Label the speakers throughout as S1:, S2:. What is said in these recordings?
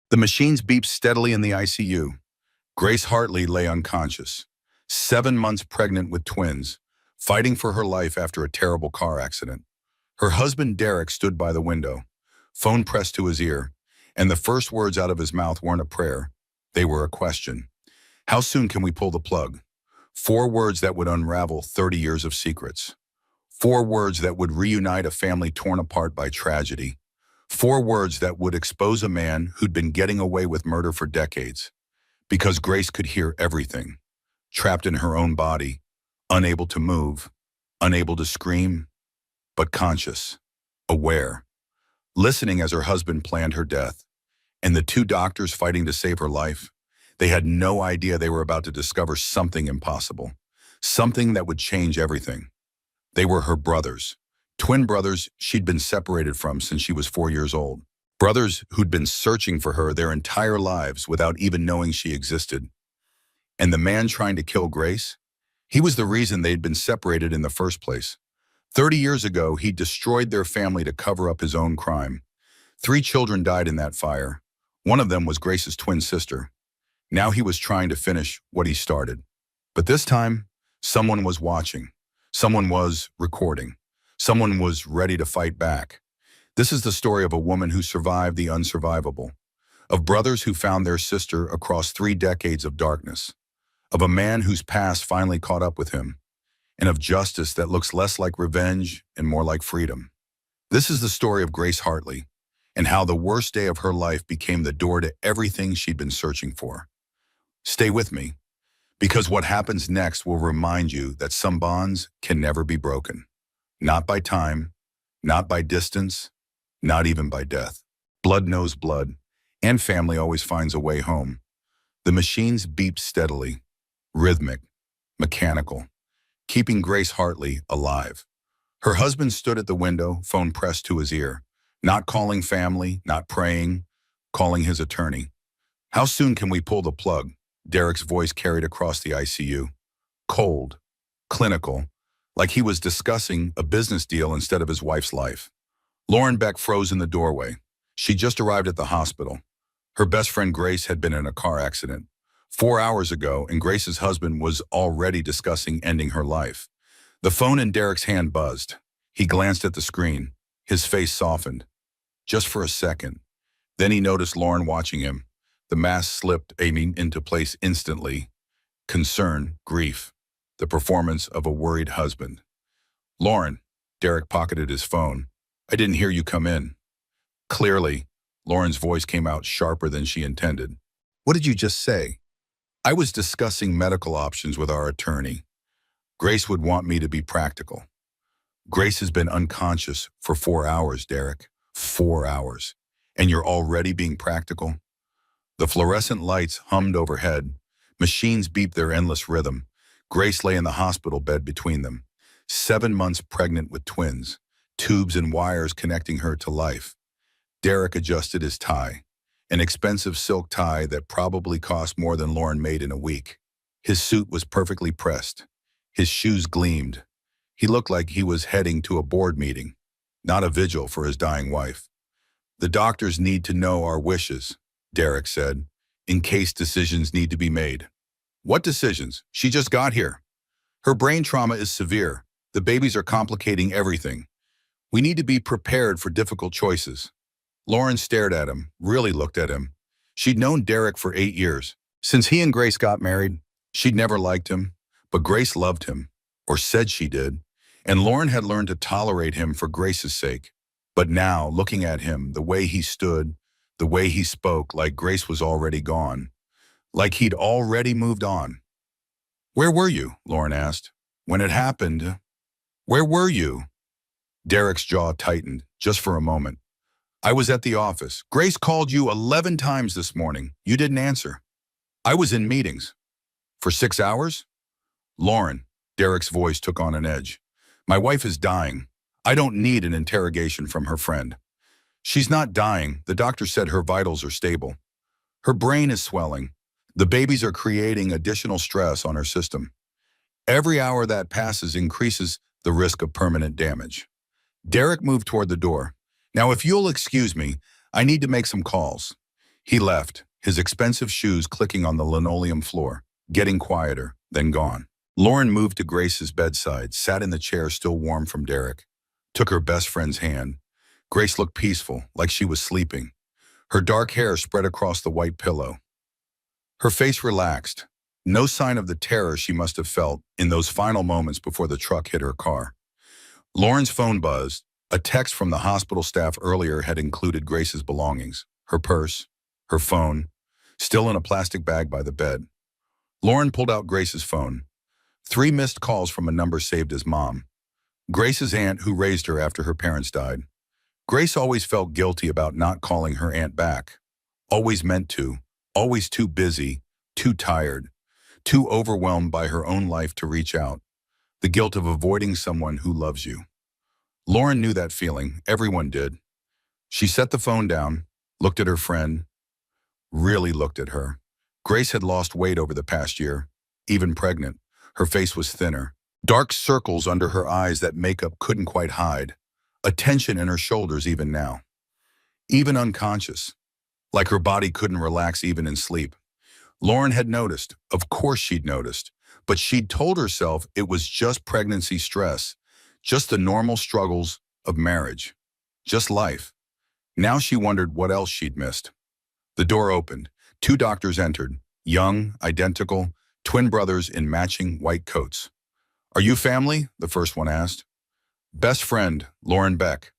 S1: The machines beeped steadily in the ICU. Grace Hartley lay unconscious, 7 months pregnant with twins, fighting for her life after a terrible car accident. Her husband Derek stood by the window, phone pressed to his ear, and the first words out of his mouth weren't a prayer. They were a question. How soon can we pull the plug? 4 words that would unravel 30 years of secrets. 4 words that would reunite a family torn apart by tragedy. 4 words that would expose a man who'd been getting away with murder for decades. Because Grace could hear everything, trapped in her own body, unable to move, unable to scream, but conscious, aware, listening as her husband planned her death. And the 2 doctors fighting to save her life, they had no idea they were about to discover something impossible, something that would change everything. They were her brothers, twin brothers she'd been separated from since she was 4 years old. Brothers who'd been searching for her their entire lives without even knowing she existed. And the man trying to kill Grace? He was the reason they'd been separated in the first place. 30 years ago, he destroyed their family to cover up his own crime. 3 children died in that fire. One of them was Grace's twin sister. Now he was trying to finish what he started. But this time, someone was watching. Someone was recording. Someone was ready to fight back. This is the story of a woman who survived the unsurvivable, of brothers who found their sister across 3 decades of darkness, of a man whose past finally caught up with him, and of justice that looks less like revenge and more like freedom. This is the story of Grace Hartley, and how the worst day of her life became the door to everything she'd been searching for. Stay with me, because what happens next will remind you that some bonds can never be broken. Not by time, not by distance, not even by death. Blood knows blood, and family always finds a way home. The machines beeped steadily, rhythmic, mechanical, keeping Grace Hartley alive. Her husband stood at the window, phone pressed to his ear, not calling family, not praying, calling his attorney. How soon can we pull the plug? Derek's voice carried across the ICU. Cold, clinical, like he was discussing a business deal instead of his wife's life. Lauren Beck froze in the doorway. She just arrived at the hospital. Her best friend Grace had been in a car accident 4 hours ago, and Grace's husband was already discussing ending her life. The phone in Derek's hand buzzed. He glanced at the screen. His face softened. Just for a second. Then he noticed Lauren watching him. The mask slipped, aiming into place instantly. Concern, grief, the performance of a worried husband. Lauren, Derek pocketed his phone. I didn't hear you come in. Clearly, Lauren's voice came out sharper than she intended. What did you just say? I was discussing medical options with our attorney. Grace would want me to be practical. Grace has been unconscious for 4 hours, Derek. 4 hours. And you're already being practical? The fluorescent lights hummed overhead. Machines beeped their endless rhythm. Grace lay in the hospital bed between them, 7 months pregnant with twins, tubes and wires connecting her to life. Derek adjusted his tie, an expensive silk tie that probably cost more than Lauren made in a week. His suit was perfectly pressed. His shoes gleamed. He looked like he was heading to a board meeting, not a vigil for his dying wife. The doctors need to know our wishes, Derek said, in case decisions need to be made. What decisions? She just got here. Her brain trauma is severe. The babies are complicating everything. We need to be prepared for difficult choices. Lauren stared at him, really looked at him. She'd known Derek for 8 years. Since he and Grace got married, she'd never liked him, but Grace loved him, or said she did, and Lauren had learned to tolerate him for Grace's sake. But now, looking at him, the way he stood, the way he spoke, like Grace was already gone, like he'd already moved on. Where were you? Lauren asked. When it happened, where were you? Derek's jaw tightened, just for a moment. I was at the office. Grace called you 11 times this morning. You didn't answer. I was in meetings. For 6 hours? Lauren, Derek's voice took on an edge. My wife is dying. I don't need an interrogation from her friend. She's not dying. The doctor said her vitals are stable. Her brain is swelling. The babies are creating additional stress on her system. Every hour that passes increases the risk of permanent damage. Derek moved toward the door. Now, if you'll excuse me, I need to make some calls. He left, his expensive shoes clicking on the linoleum floor, getting quieter, then gone. Lauren moved to Grace's bedside, sat in the chair still warm from Derek, took her best friend's hand. Grace looked peaceful, like she was sleeping. Her dark hair spread across the white pillow. Her face relaxed, no sign of the terror she must have felt in those final moments before the truck hit her car. Lauren's phone buzzed. A text from the hospital staff earlier had included Grace's belongings, her purse, her phone, still in a plastic bag by the bed. Lauren pulled out Grace's phone. 3 missed calls from a number saved as Mom, Grace's aunt who raised her after her parents died. Grace always felt guilty about not calling her aunt back. Always meant to, always too busy, too tired, too overwhelmed by her own life to reach out. The guilt of avoiding someone who loves you. Lauren knew that feeling, everyone did. She set the phone down, looked at her friend, really looked at her. Grace had lost weight over the past year, even pregnant. Her face was thinner. Dark circles under her eyes that makeup couldn't quite hide. A tension in her shoulders even now. Even unconscious. Like her body couldn't relax even in sleep. Lauren had noticed. Of course she'd noticed. But she'd told herself it was just pregnancy stress. Just the normal struggles of marriage. Just life. Now she wondered what else she'd missed. The door opened. 2 doctors entered. Young, identical, twin brothers in matching white coats. "Are you family?" the first one asked. "Best friend, Lauren Beck."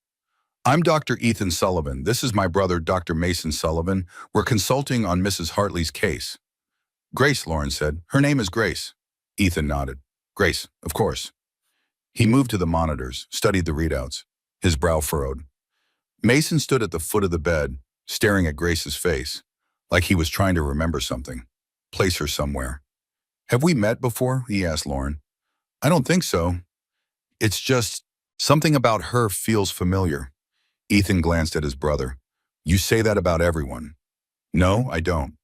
S1: "I'm Dr. Ethan Sullivan. This is my brother, Dr. Mason Sullivan. We're consulting on Mrs. Hartley's case." "Grace," Lauren said. "Her name is Grace." Ethan nodded. "Grace, of course." He moved to the monitors, studied the readouts, his brow furrowed. Mason stood at the foot of the bed, staring at Grace's face, like he was trying to remember something, place her somewhere. "Have we met before?" he asked Lauren. "I don't think so. It's just something about her feels familiar." Ethan glanced at his brother. "You say that about everyone." "No, I don't.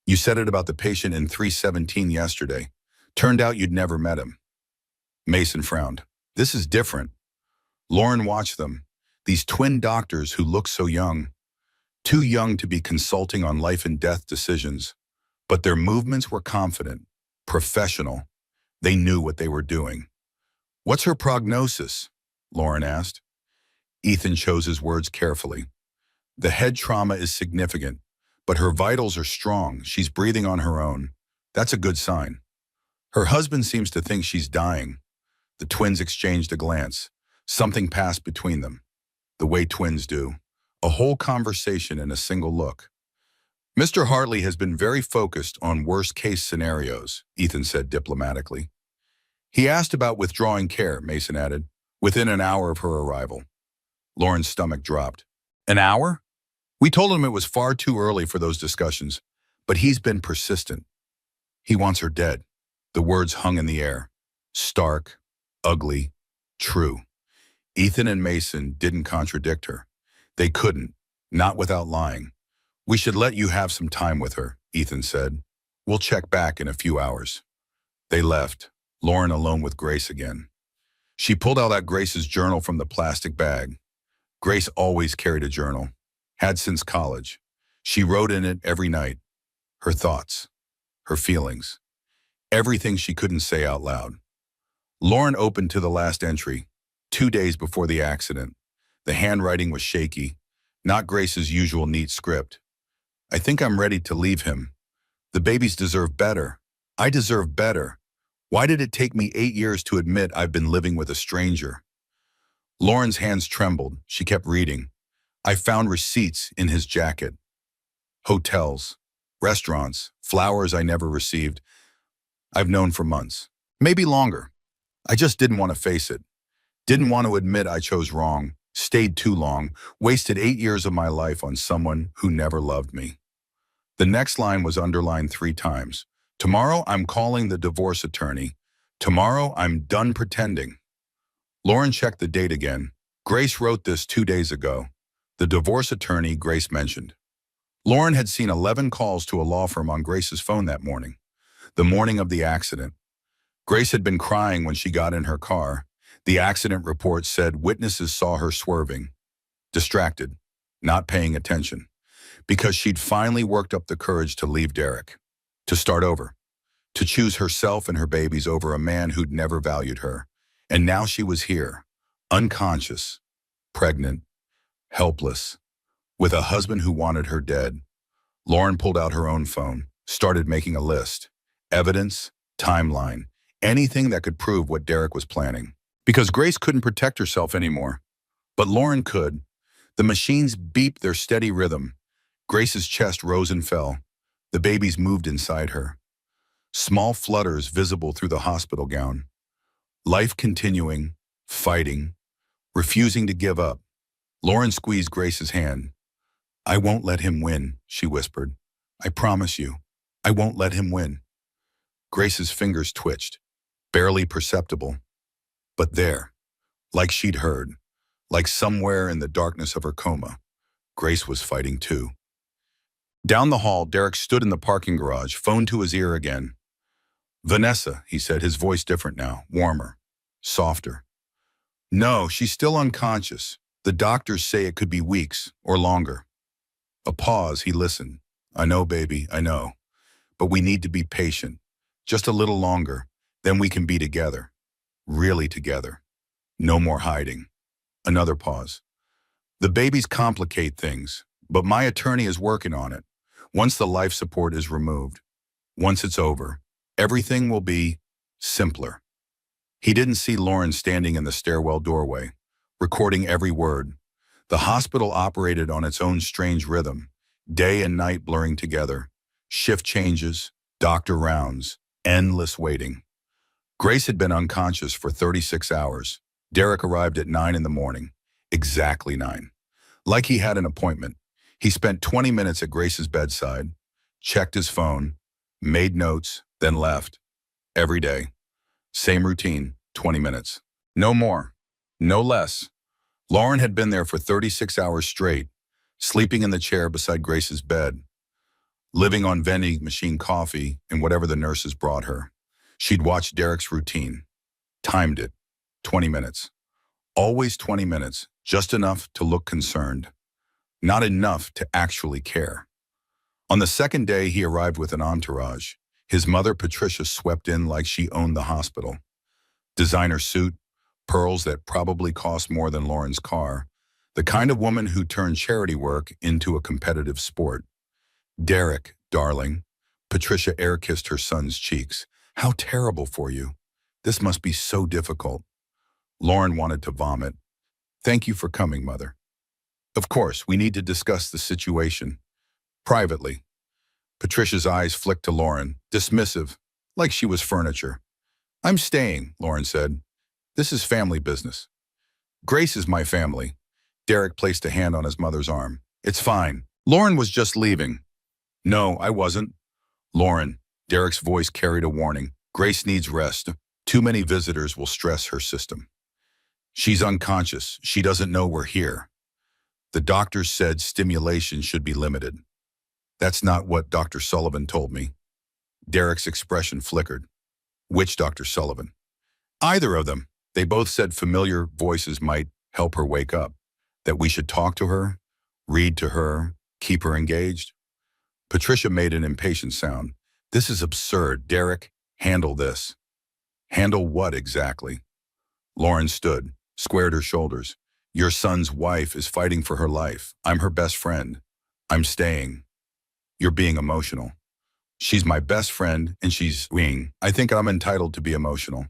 S1: You said it about the patient in 317 yesterday. Turned out you'd never met him." Mason frowned. "This is different." Lauren watched them, these twin doctors who looked so young. Too young to be consulting on life and death decisions. But their movements were confident, professional. They knew what they were doing. "What's her prognosis?" Lauren asked. Ethan chose his words carefully. "The head trauma is significant, but her vitals are strong. She's breathing on her own. That's a good sign. Her husband seems to think she's dying." The twins exchanged a glance. Something passed between them. The way twins do. A whole conversation in a single look. "Mr. Hartley has been very focused on worst-case scenarios," Ethan said diplomatically. "He asked about withdrawing care," Mason added, "within an hour of her arrival." Lauren's stomach dropped. "An hour? We told him it was far too early for those discussions, but he's been persistent. He wants her dead." The words hung in the air. Stark, ugly, true. Ethan and Mason didn't contradict her. They couldn't, not without lying. "We should let you have some time with her," Ethan said. "We'll check back in a few hours." They left, Lauren alone with Grace again. She pulled out Grace's journal from the plastic bag. Grace always carried a journal, had since college. She wrote in it every night. Her thoughts, her feelings, everything she couldn't say out loud. Lauren opened to the last entry, 2 days before the accident. The handwriting was shaky, not Grace's usual neat script. "I think I'm ready to leave him. The babies deserve better. I deserve better. Why did it take me 8 years to admit I've been living with a stranger?" Lauren's hands trembled. She kept reading. "I found receipts in his jacket. Hotels, restaurants, flowers I never received. I've known for months, maybe longer. I just didn't want to face it. Didn't want to admit I chose wrong, stayed too long, wasted 8 years of my life on someone who never loved me." The next line was underlined 3 times. "Tomorrow I'm calling the divorce attorney. Tomorrow I'm done pretending." Lauren checked the date again. Grace wrote this 2 days ago. The divorce attorney Grace mentioned. Lauren had seen 11 calls to a law firm on Grace's phone that morning, the morning of the accident. Grace had been crying when she got in her car. The accident report said witnesses saw her swerving, distracted, not paying attention. because she'd finally worked up the courage to leave Derek, to start over, to choose herself and her babies over a man who'd never valued her. And now she was here, unconscious, pregnant, helpless, with a husband who wanted her dead. Lauren pulled out her own phone, started making a list. Evidence, timeline, anything that could prove what Derek was planning. Because Grace couldn't protect herself anymore. But Lauren could. The machines beeped their steady rhythm. Grace's chest rose and fell. The babies moved inside her. Small flutters visible through the hospital gown. Life continuing, fighting, refusing to give up. Lauren squeezed Grace's hand. "I won't let him win," she whispered. "I promise you, I won't let him win." Grace's fingers twitched, barely perceptible. But there, like she'd heard, like somewhere in the darkness of her coma, Grace was fighting too. Down the hall, Derek stood in the parking garage, phone to his ear again. "Vanessa," he said, his voice different now, warmer, softer. "No, she's still unconscious. The doctors say it could be weeks or longer." A pause, he listened. "I know, baby, I know. But we need to be patient. Just a little longer. Then we can be together. Really together. No more hiding." Another pause. "The babies complicate things, but my attorney is working on it. Once the life support is removed, once it's over, everything will be simpler." He didn't see Lauren standing in the stairwell doorway, recording every word. The hospital operated on its own strange rhythm, day and night blurring together, shift changes, doctor rounds, endless waiting. Grace had been unconscious for 36 hours. Derek arrived at 9 in the morning, exactly 9. Like he had an appointment. He spent 20 minutes at Grace's bedside, checked his phone, made notes, then left. Every day. Same routine, 20 minutes. No more, no less. Lauren had been there for 36 hours straight, sleeping in the chair beside Grace's bed, living on vending machine coffee and whatever the nurses brought her. She'd watched Derek's routine, timed it, 20 minutes. Always 20 minutes, just enough to look concerned, not enough to actually care. On the second day, he arrived with an entourage. His mother, Patricia, swept in like she owned the hospital. Designer suit, pearls that probably cost more than Lauren's car, the kind of woman who turned charity work into a competitive sport. "Derek, darling," Patricia air-kissed her son's cheeks. "How terrible for you. This must be so difficult." Lauren wanted to vomit. "Thank you for coming, Mother. Of course, we need to discuss the situation. Privately." Patricia's eyes flicked to Lauren, dismissive, like she was furniture. "I'm staying," Lauren said. "This is family business." "Grace is my family." Derek placed a hand on his mother's arm. "It's fine. Lauren was just leaving." "No, I wasn't." "Lauren," Derek's voice carried a warning. "Grace needs rest. Too many visitors will stress her system. She's unconscious. She doesn't know we're here. The doctors said stimulation should be limited." "That's not what Dr. Sullivan told me." Derek's expression flickered. "Which Dr. Sullivan?" "Either of them. They both said familiar voices might help her wake up, that we should talk to her, read to her, keep her engaged." Patricia made an impatient sound. "This is absurd. Derek, handle this." "Handle what exactly?" Lauren stood, squared her shoulders. "Your son's wife is fighting for her life. I'm her best friend. I'm staying." "You're being emotional." "She's my best friend and she's weeing. I think I'm entitled to be emotional."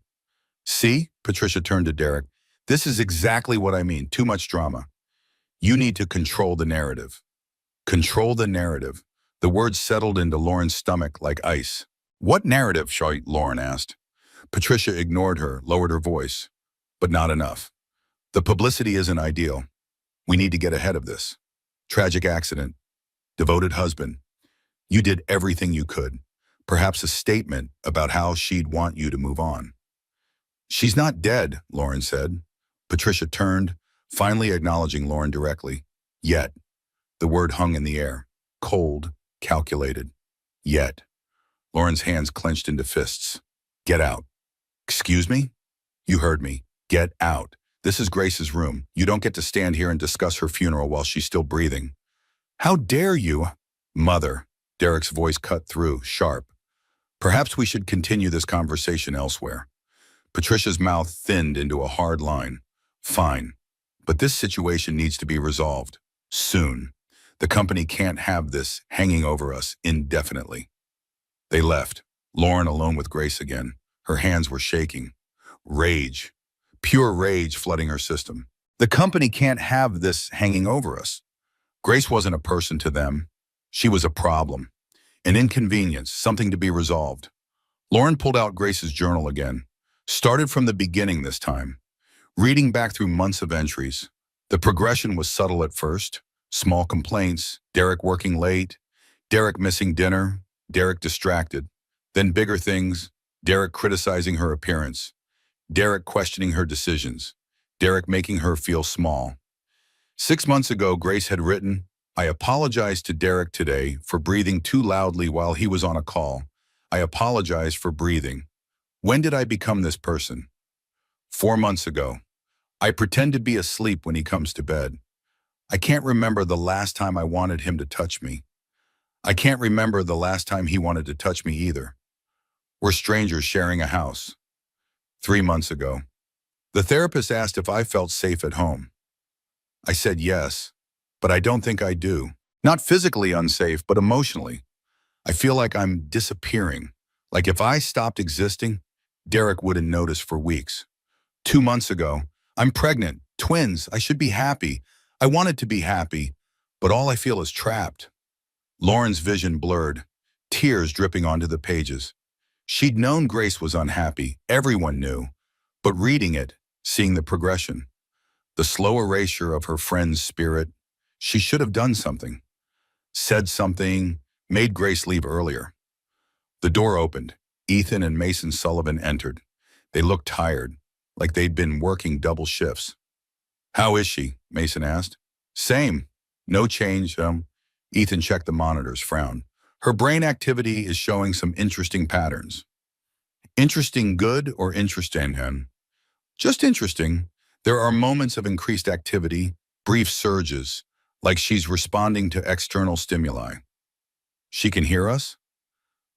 S1: "See?" Patricia turned to Derek. "This is exactly what I mean. Too much drama. You need to control the narrative." Control the narrative. The words settled into Lauren's stomach like ice. "What narrative?" Lauren asked. Patricia ignored her, lowered her voice. "But not enough. The publicity isn't ideal. We need to get ahead of this. Tragic accident. Devoted husband. You did everything you could. Perhaps a statement about how she'd want you to move on." "She's not dead," Lauren said. Patricia turned, finally acknowledging Lauren directly. "Yet." The word hung in the air. Cold, calculated. "Yet." Lauren's hands clenched into fists. "Get out." "Excuse me?" "You heard me. Get out. This is Grace's room. You don't get to stand here and discuss her funeral while she's still breathing." How dare you? Mother, Derek's voice cut through, sharp. Perhaps we should continue this conversation elsewhere. Patricia's mouth thinned into a hard line. Fine, but this situation needs to be resolved. Soon. The company can't have this hanging over us indefinitely. They left, Lauren alone with Grace again. Her hands were shaking. Rage. Pure rage flooding her system. The company can't have this hanging over us. Grace wasn't a person to them. She was a problem. An inconvenience, something to be resolved. Lauren pulled out Grace's journal again. Started from the beginning this time. Reading back through months of entries. The progression was subtle at first. Small complaints, Derek working late, Derek missing dinner, Derek distracted. Then bigger things, Derek criticizing her appearance, Derek questioning her decisions, Derek making her feel small. 6 months ago, Grace had written, "I apologize to Derek today for breathing too loudly while he was on a call. I apologize for breathing. When did I become this person?" 4 months ago, "I pretend to be asleep when he comes to bed. I can't remember the last time I wanted him to touch me. I can't remember the last time he wanted to touch me either. We're strangers sharing a house." 3 months ago, "The therapist asked if I felt safe at home. I said yes, but I don't think I do. Not physically unsafe, but emotionally. I feel like I'm disappearing. Like if I stopped existing, Derek wouldn't notice for weeks. 2 months ago, I'm pregnant, twins, I should be happy. I wanted to be happy, but all I feel is trapped." Lauren's vision blurred, tears dripping onto the pages. She'd known Grace was unhappy, everyone knew, but reading it, seeing the progression, the slow erasure of her friend's spirit, she should have done something. Said something, made Grace leave earlier. The door opened. Ethan and Mason Sullivan entered. They looked tired, like they'd been working double shifts. "How is she?" Mason asked. "Same. No change, Ethan checked the monitors, frowned. "Her brain activity is showing some interesting patterns." "Interesting good or interesting, hen?" "Just interesting. There are moments of increased activity, brief surges, like she's responding to external stimuli." "She can hear us?"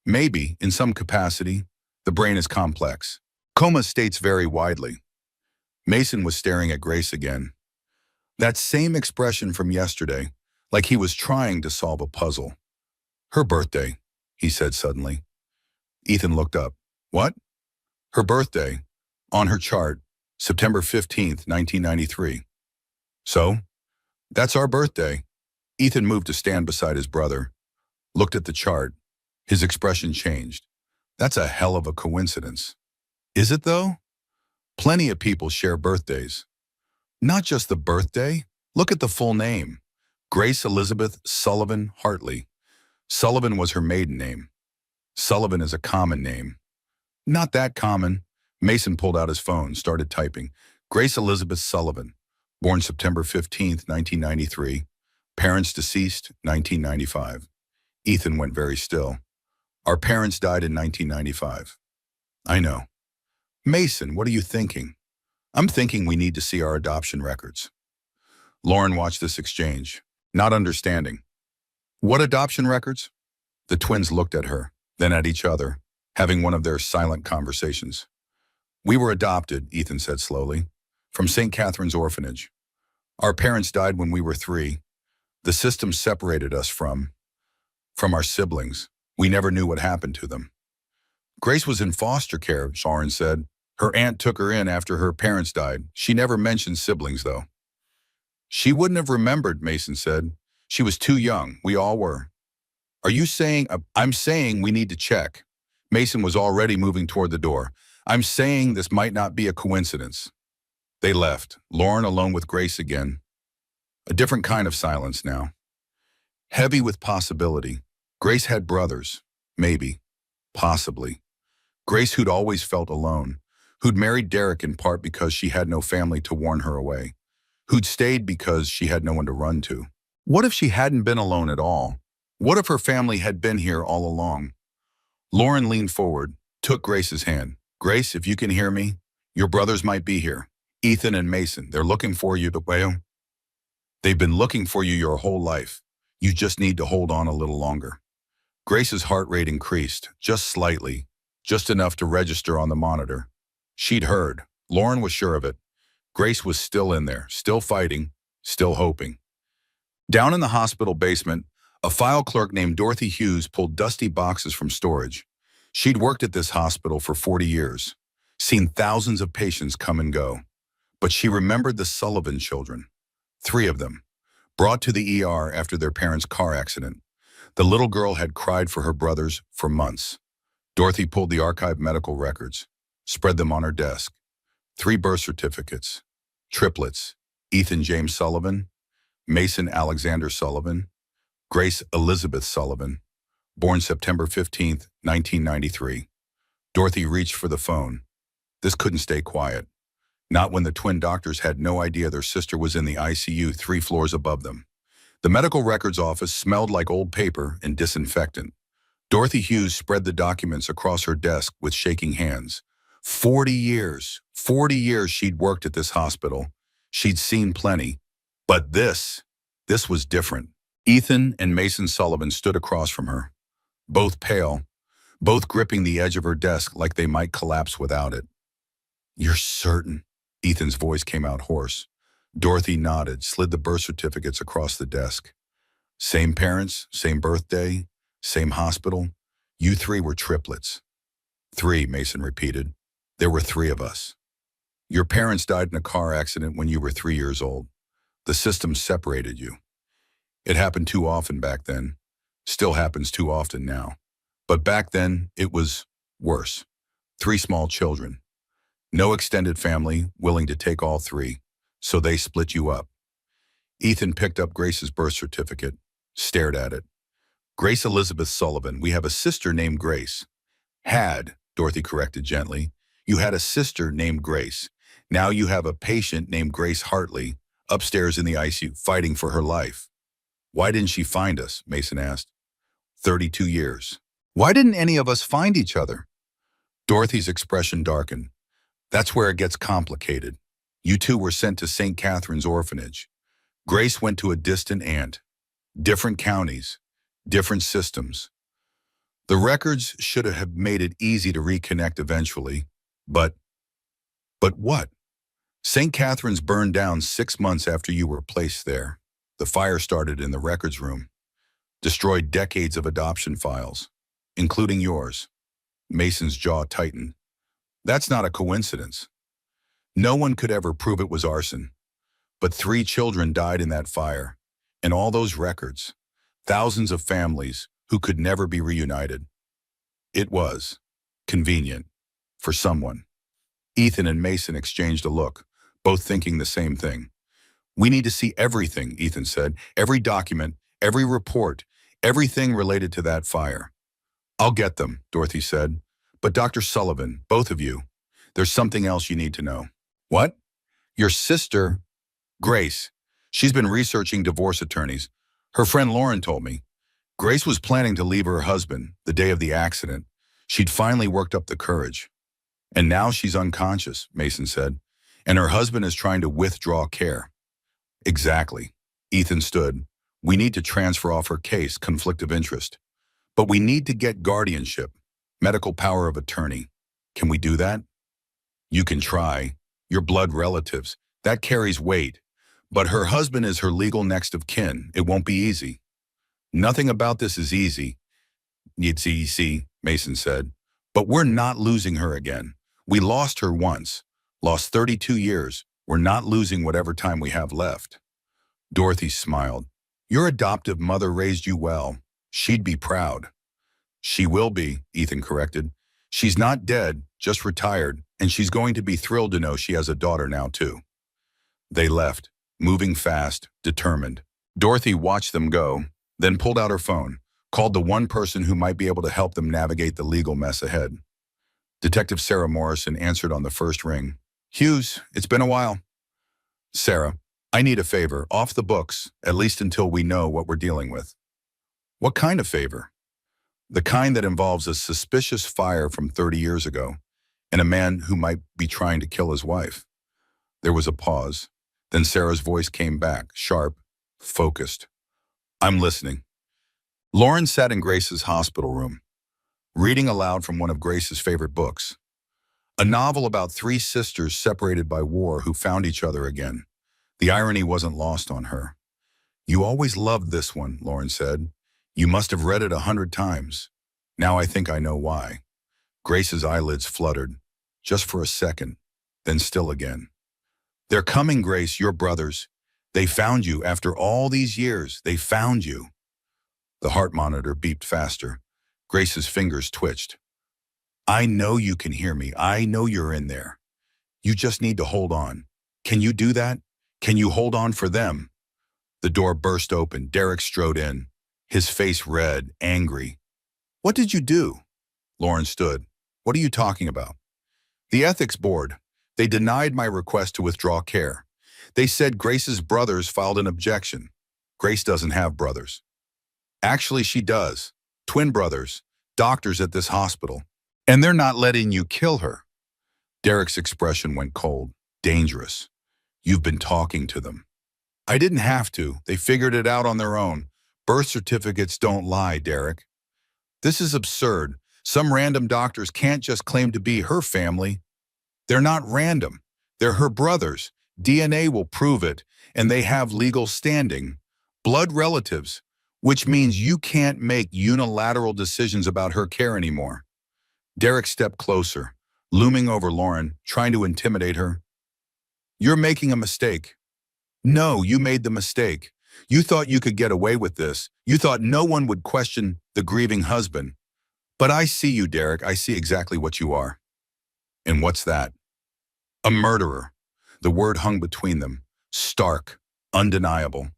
S1: "Maybe, in some capacity. The brain is complex. Coma states vary widely." Mason was staring at Grace again. That same expression from yesterday, like he was trying to solve a puzzle. "Her birthday," he said suddenly. Ethan looked up. "What?" "Her birthday. On her chart, September 15th, 1993. "So? That's our birthday." Ethan moved to stand beside his brother, looked at the chart. His expression changed. "That's a hell of a coincidence." "Is it though? Plenty of people share birthdays." "Not just the birthday. Look at the full name. Grace Elizabeth Sullivan Hartley. Sullivan was her maiden name. Sullivan is a common name." "Not that common." Mason pulled out his phone, started typing. "Grace Elizabeth Sullivan, born September 15th, 1993. Parents deceased, 1995. Ethan went very still. "Our parents died in 1995. "I know." "Mason, what are you thinking?" "I'm thinking we need to see our adoption records." Lauren watched this exchange, not understanding. "What adoption records?" The twins looked at her, then at each other, having one of their silent conversations. "We were adopted," Ethan said slowly, "from St. Catherine's Orphanage. Our parents died when we were 3. The system separated us from our siblings. We never knew what happened to them." "Grace was in foster care," Sharon said. "Her aunt took her in after her parents died. She never mentioned siblings, though." "She wouldn't have remembered," Mason said. "She was too young. We all were." "Are you saying—" "I'm saying we need to check." Mason was already moving toward the door. "I'm saying this might not be a coincidence." They left, Lauren alone with Grace again. A different kind of silence now. Heavy with possibility. Grace had brothers. Maybe. Possibly. Grace, who'd always felt alone, who'd married Derek in part because she had no family to warn her away, who'd stayed because she had no one to run to. What if she hadn't been alone at all? What if her family had been here all along? Lauren leaned forward, took Grace's hand. "Grace, if you can hear me, your brothers might be here. Ethan and Mason, they're looking for you to wail. They've been looking for you your whole life. You just need to hold on a little longer. Grace's heart rate increased, just slightly, just enough to register on the monitor. She'd heard. Lauren was sure of it. Grace was still in there, still fighting, still hoping. Down in the hospital basement, a file clerk named Dorothy Hughes pulled dusty boxes from storage. She'd worked at this hospital for 40 years, seen thousands of patients come and go. But she remembered the Sullivan children, 3 of them, brought to the ER after their parents' car accident. The little girl had cried for her brothers for months. Dorothy pulled the archived medical records, spread them on her desk. 3 birth certificates, triplets, Ethan James Sullivan, Mason Alexander Sullivan, Grace Elizabeth Sullivan, born September 15, 1993. Dorothy reached for the phone. This couldn't stay quiet. Not when the twin doctors had no idea their sister was in the ICU 3 floors above them. The medical records office smelled like old paper and disinfectant. Dorothy Hughes spread the documents across her desk with shaking hands. 40 years she'd worked at this hospital. She'd seen plenty. But this was different. Ethan and Mason Sullivan stood across from her, both pale, both gripping the edge of her desk like they might collapse without it. "You're certain?" Ethan's voice came out hoarse. Dorothy nodded, slid the birth certificates across the desk. "Same parents, same birthday, same hospital. You 3 were triplets." "3," Mason repeated. "There were 3 of us. Your parents died in a car accident when you were 3 years old. The system separated you. It happened too often back then. Still happens too often now. But back then, it was worse. 3 small children. No extended family willing to take all 3, so they split you up." Ethan picked up Grace's birth certificate, stared at it. "Grace Elizabeth Sullivan. We have a sister named Grace." "Had," Dorothy corrected gently. "You had a sister named Grace. Now you have a patient named Grace Hartley, upstairs in the ICU, fighting for her life." "Why didn't she find us?" Mason asked. 32 years. "Why didn't any of us find each other?" Dorothy's expression darkened. "That's where it gets complicated. You 2 were sent to St. Catherine's orphanage. Grace went to a distant aunt. Different counties, different systems. The records should have made it easy to reconnect eventually. But what? St. Catherine's burned down 6 months after you were placed there. The fire started in the records room. Destroyed decades of adoption files, including yours." Mason's jaw tightened. "That's not a coincidence. No one could ever prove it was arson. But 3 children died in that fire. And all those records. Thousands of families who could never be reunited. It was convenient for someone." Ethan and Mason exchanged a look, both thinking the same thing. "We need to see everything," Ethan said. "Every document, every report, everything related to that fire." "I'll get them," Dorothy said. "But Dr. Sullivan, both of you, there's something else you need to know." "What?" "Your sister, Grace. She's been researching divorce attorneys. Her friend Lauren told me. Grace was planning to leave her husband the day of the accident. She'd finally worked up the courage. And now she's unconscious," Mason said. "And her husband is trying to withdraw care." "Exactly." Ethan stood. "We need to transfer off her case, conflict of interest. But we need to get guardianship, medical power of attorney. Can we do that?" "You can try. Your blood relatives. That carries weight. But her husband is her legal next of kin. It won't be easy." "Nothing about this is easy." "It's easy," Mason said. "But we're not losing her again. We lost her once. Lost 32 years. We're not losing whatever time we have left." Dorothy smiled. "Your adoptive mother raised you well. She'd be proud." "She will be," Ethan corrected. "She's not dead, just retired, and she's going to be thrilled to know she has a daughter now too." They left, moving fast, determined. Dorothy watched them go, then pulled out her phone, called the one person who might be able to help them navigate the legal mess ahead. Detective Sarah Morrison answered on the first ring. "Hughes, it's been a while." "Sarah, I need a favor, off the books, at least until we know what we're dealing with." "What kind of favor?" "The kind that involves a suspicious fire from 30 years ago, and a man who might be trying to kill his wife." There was a pause. Then Sarah's voice came back, sharp, focused. I'm listening. Lauren sat in Grace's hospital room, reading aloud from one of Grace's favorite books, a novel about three sisters separated by war who found each other again. The irony wasn't lost on her. You always loved this one, Lauren said. You must have read it 100 times. Now I think I know why. Grace's eyelids fluttered, just for a second, then still again. They're coming, Grace, your brothers. They found you after all these years. They found you. The heart monitor beeped faster. Grace's fingers twitched. I know you can hear me. I know you're in there. You just need to hold on. Can you do that? Can you hold on for them? The door burst open. Derek strode in, his face red, angry. What did you do? Lauren stood. What are you talking about? The ethics board. They denied my request to withdraw care. They said Grace's brothers filed an objection. Grace doesn't have brothers. Actually, she does. Twin brothers, doctors at this hospital. And they're not letting you kill her. Derek's expression went cold. Dangerous. You've been talking to them. I didn't have to. They figured it out on their own. Birth certificates don't lie, Derek. This is absurd. Some random doctors can't just claim to be her family. They're not random. They're her brothers. DNA will prove it, and they have legal standing. Blood relatives, which means you can't make unilateral decisions about her care anymore. Derek stepped closer, looming over Lauren, trying to intimidate her. You're making a mistake. No, you made the mistake. You thought you could get away with this. You thought no one would question the grieving husband. But I see you, Derek. I see exactly what you are. And what's that? A murderer. The word hung between them. Stark. Undeniable.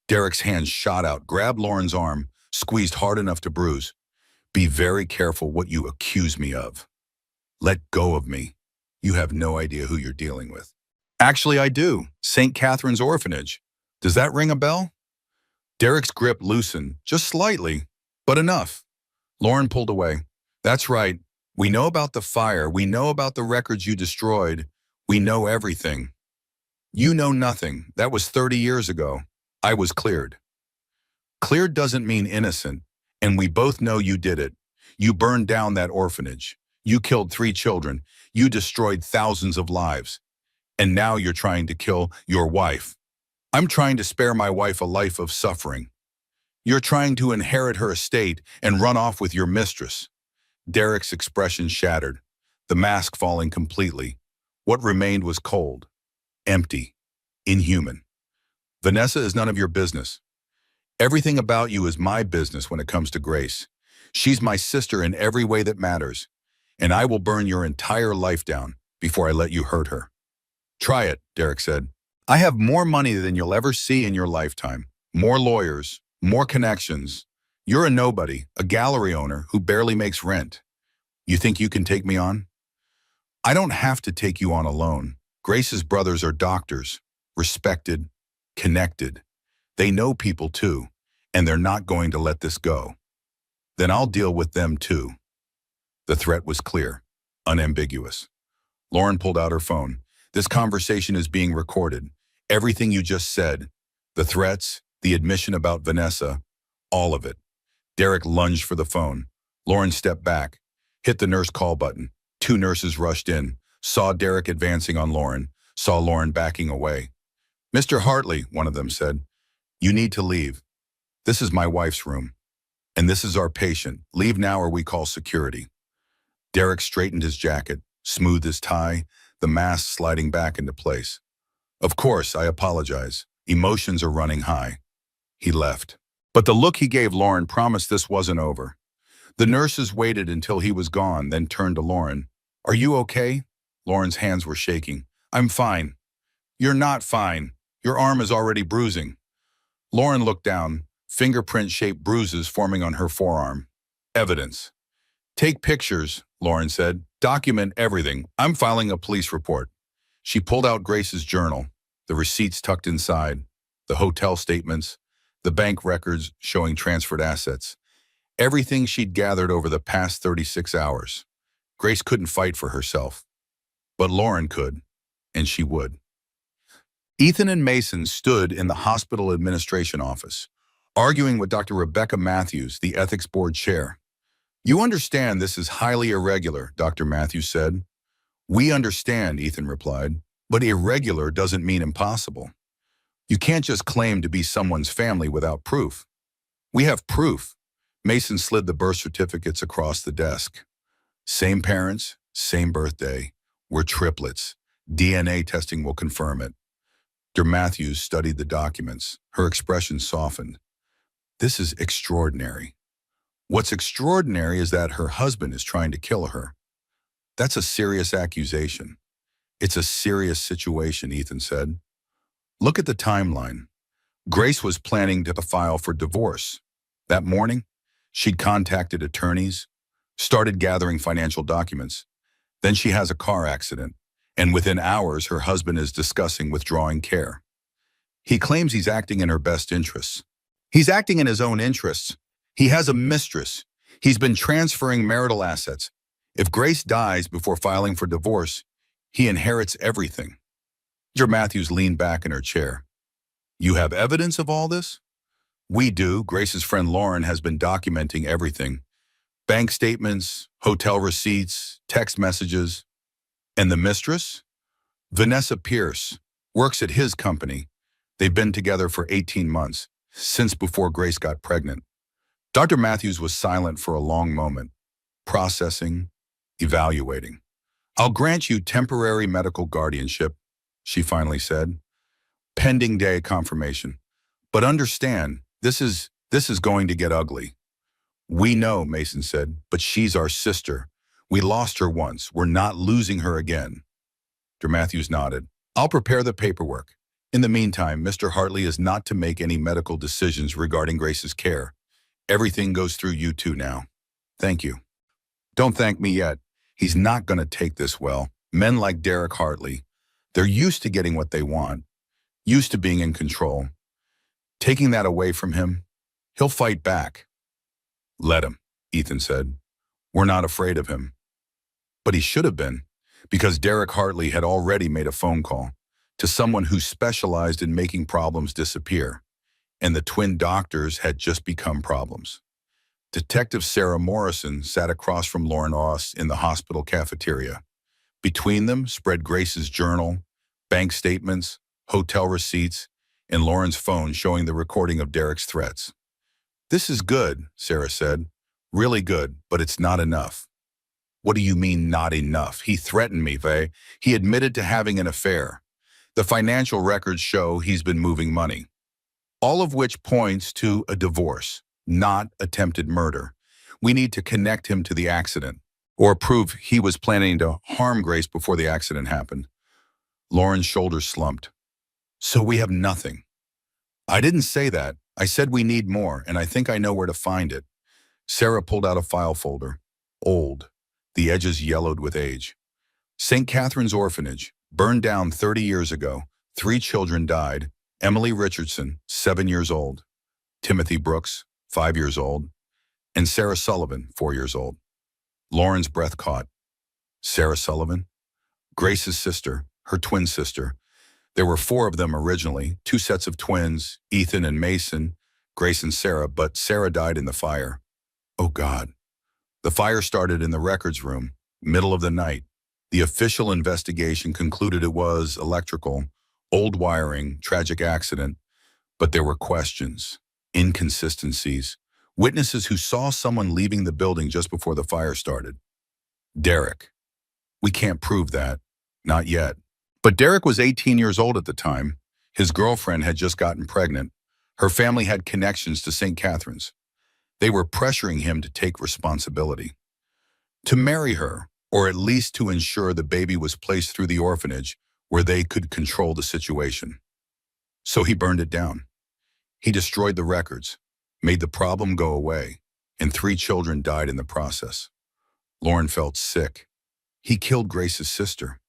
S1: Derek's hand shot out, grabbed Lauren's arm, squeezed hard enough to bruise. Be very careful what you accuse me of. Let go of me. You have no idea who you're dealing with. Actually, I do. St. Catherine's Orphanage. Does that ring a bell? Derek's grip loosened, just slightly, but enough. Lauren pulled away. That's right. We know about the fire. We know about the records you destroyed. We know everything. You know nothing. That was 30 years ago. I was cleared. Cleared doesn't mean innocent, and we both know you did it. You burned down that orphanage. You killed 3 children. You destroyed thousands of lives. And now you're trying to kill your wife. I'm trying to spare my wife a life of suffering. You're trying to inherit her estate and run off with your mistress. Derek's expression shattered, the mask falling completely. What remained was cold, empty, inhuman. Vanessa is none of your business. Everything about you is my business when it comes to Grace. She's my sister in every way that matters, and I will burn your entire life down before I let you hurt her. Try it, Derek said. I have more money than you'll ever see in your lifetime. More lawyers, more connections. You're a nobody, a gallery owner who barely makes rent. You think you can take me on? I don't have to take you on alone. Grace's brothers are doctors, respected, connected. They know people too, and they're not going to let this go. Then I'll deal with them too. The threat was clear, unambiguous. Lauren pulled out her phone. This conversation is being recorded. Everything you just said, the threats, the admission about Vanessa, all of it. Derek lunged for the phone. Lauren stepped back, hit the nurse call button. 2 nurses rushed in, saw Derek advancing on Lauren, saw Lauren backing away. Mr. Hartley, one of them said, you need to leave. This is my wife's room, and this is our patient. Leave now or we call security. Derek straightened his jacket, smoothed his tie, the mask sliding back into place. Of course, I apologize. Emotions are running high. He left. But the look he gave Lauren promised this wasn't over. The nurses waited until he was gone, then turned to Lauren. Are you okay? Lauren's hands were shaking. I'm fine. You're not fine. Your arm is already bruising. Lauren looked down, fingerprint-shaped bruises forming on her forearm. Evidence. Take pictures, Lauren said. Document everything. I'm filing a police report. She pulled out Grace's journal, the receipts tucked inside, the hotel statements, the bank records showing transferred assets. Everything she'd gathered over the past 36 hours. Grace couldn't fight for herself. But Lauren could, and she would. Ethan and Mason stood in the hospital administration office, arguing with Dr. Rebecca Matthews, the ethics board chair. You understand this is highly irregular, Dr. Matthews said. We understand, Ethan replied, but irregular doesn't mean impossible. You can't just claim to be someone's family without proof. We have proof. Mason slid the birth certificates across the desk. Same parents, same birthday. We're triplets. DNA testing will confirm it. Dr. Matthews studied the documents. Her expression softened. This is extraordinary. What's extraordinary is that her husband is trying to kill her. That's a serious accusation. It's a serious situation, Ethan said. Look at the timeline. Grace was planning to file for divorce. That morning, she'd contacted attorneys, started gathering financial documents. Then she has a car accident, and within hours, her husband is discussing withdrawing care. He claims he's acting in her best interests. He's acting in his own interests. He has a mistress. He's been transferring marital assets. If Grace dies before filing for divorce, he inherits everything. Dr. Matthews leaned back in her chair. You have evidence of all this? We do. Grace's friend Lauren has been documenting everything. Bank statements, hotel receipts, text messages. And the mistress? Vanessa Pierce works at his company. They've been together for 18 months, since before Grace got pregnant. Dr. Matthews was silent for a long moment, processing, evaluating. I'll grant you temporary medical guardianship, she finally said, pending day confirmation. But understand, this is going to get ugly. We know, Mason said, but she's our sister. We lost her once. We're not losing her again. Dr. Matthews nodded. I'll prepare the paperwork. In the meantime, Mr. Hartley is not to make any medical decisions regarding Grace's care. Everything goes through you two now. Thank you. Don't thank me yet. He's not going to take this well. Men like Derek Hartley, they're used to getting what they want, used to being in control. Taking that away from him, he'll fight back. Let him, Ethan said. We're not afraid of him. But he should have been, because Derek Hartley had already made a phone call to someone who specialized in making problems disappear, and the twin doctors had just become problems. Detective Sarah Morrison sat across from Lauren Oss in the hospital cafeteria. Between them spread Grace's journal, bank statements, hotel receipts, and Lauren's phone showing the recording of Derek's threats. This is good, Sarah said. Really good, but it's not enough. What do you mean not enough? He threatened me, Faye. He admitted to having an affair. The financial records show he's been moving money. All of which points to a divorce, not attempted murder. We need to connect him to the accident, or prove he was planning to harm Grace before the accident happened. Lauren's shoulders slumped. So we have nothing. I didn't say that. I said we need more, and I think I know where to find it. Sarah pulled out a file folder. Old. The edges yellowed with age. St. Catherine's Orphanage, burned down 30 years ago. 3 children died. Emily Richardson, 7 years old. Timothy Brooks, 5 years old. And Sarah Sullivan, 4 years old. Lauren's breath caught. Sarah Sullivan? Grace's sister, her twin sister. There were 4 of them originally, 2 sets of twins, Ethan and Mason, Grace and Sarah, but Sarah died in the fire. Oh God. The fire started in the records room, middle of the night. The official investigation concluded it was electrical, old wiring, tragic accident, but there were questions, inconsistencies, witnesses who saw someone leaving the building just before the fire started. Derek. We can't prove that. Not yet. But Derek was 18 years old at the time. His girlfriend had just gotten pregnant. Her family had connections to St. Catherine's. They were pressuring him to take responsibility. To marry her, or at least to ensure the baby was placed through the orphanage where they could control the situation. So he burned it down. He destroyed the records, made the problem go away, and 3 children died in the process. Lauren felt sick. He killed Grace's sister.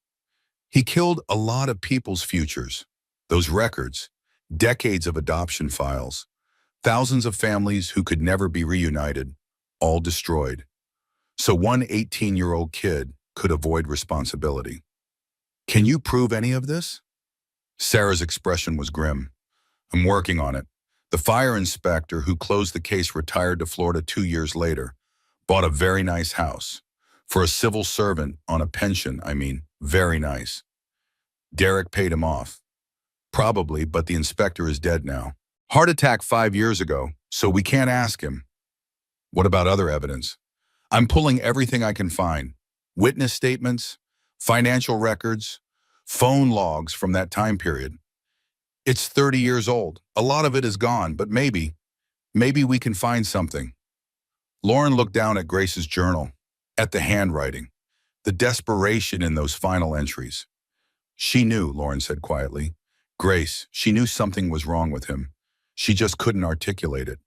S1: He killed a lot of people's futures. Those records, decades of adoption files, thousands of families who could never be reunited, all destroyed. So one 18-year-old kid could avoid responsibility. Can you prove any of this? Sarah's expression was grim. I'm working on it. The fire inspector who closed the case retired to Florida 2 years later, bought a very nice house. For a civil servant on a pension, I mean, very nice. Derek paid him off. Probably, but the inspector is dead now. Heart attack 5 years ago, so we can't ask him. What about other evidence? I'm pulling everything I can find. Witness statements, financial records, phone logs from that time period. It's 30 years old. A lot of it is gone, but maybe we can find something. Lauren looked down at Grace's journal, at the handwriting, the desperation in those final entries. She knew, Lauren said quietly. Grace, she knew something was wrong with him. She just couldn't articulate it.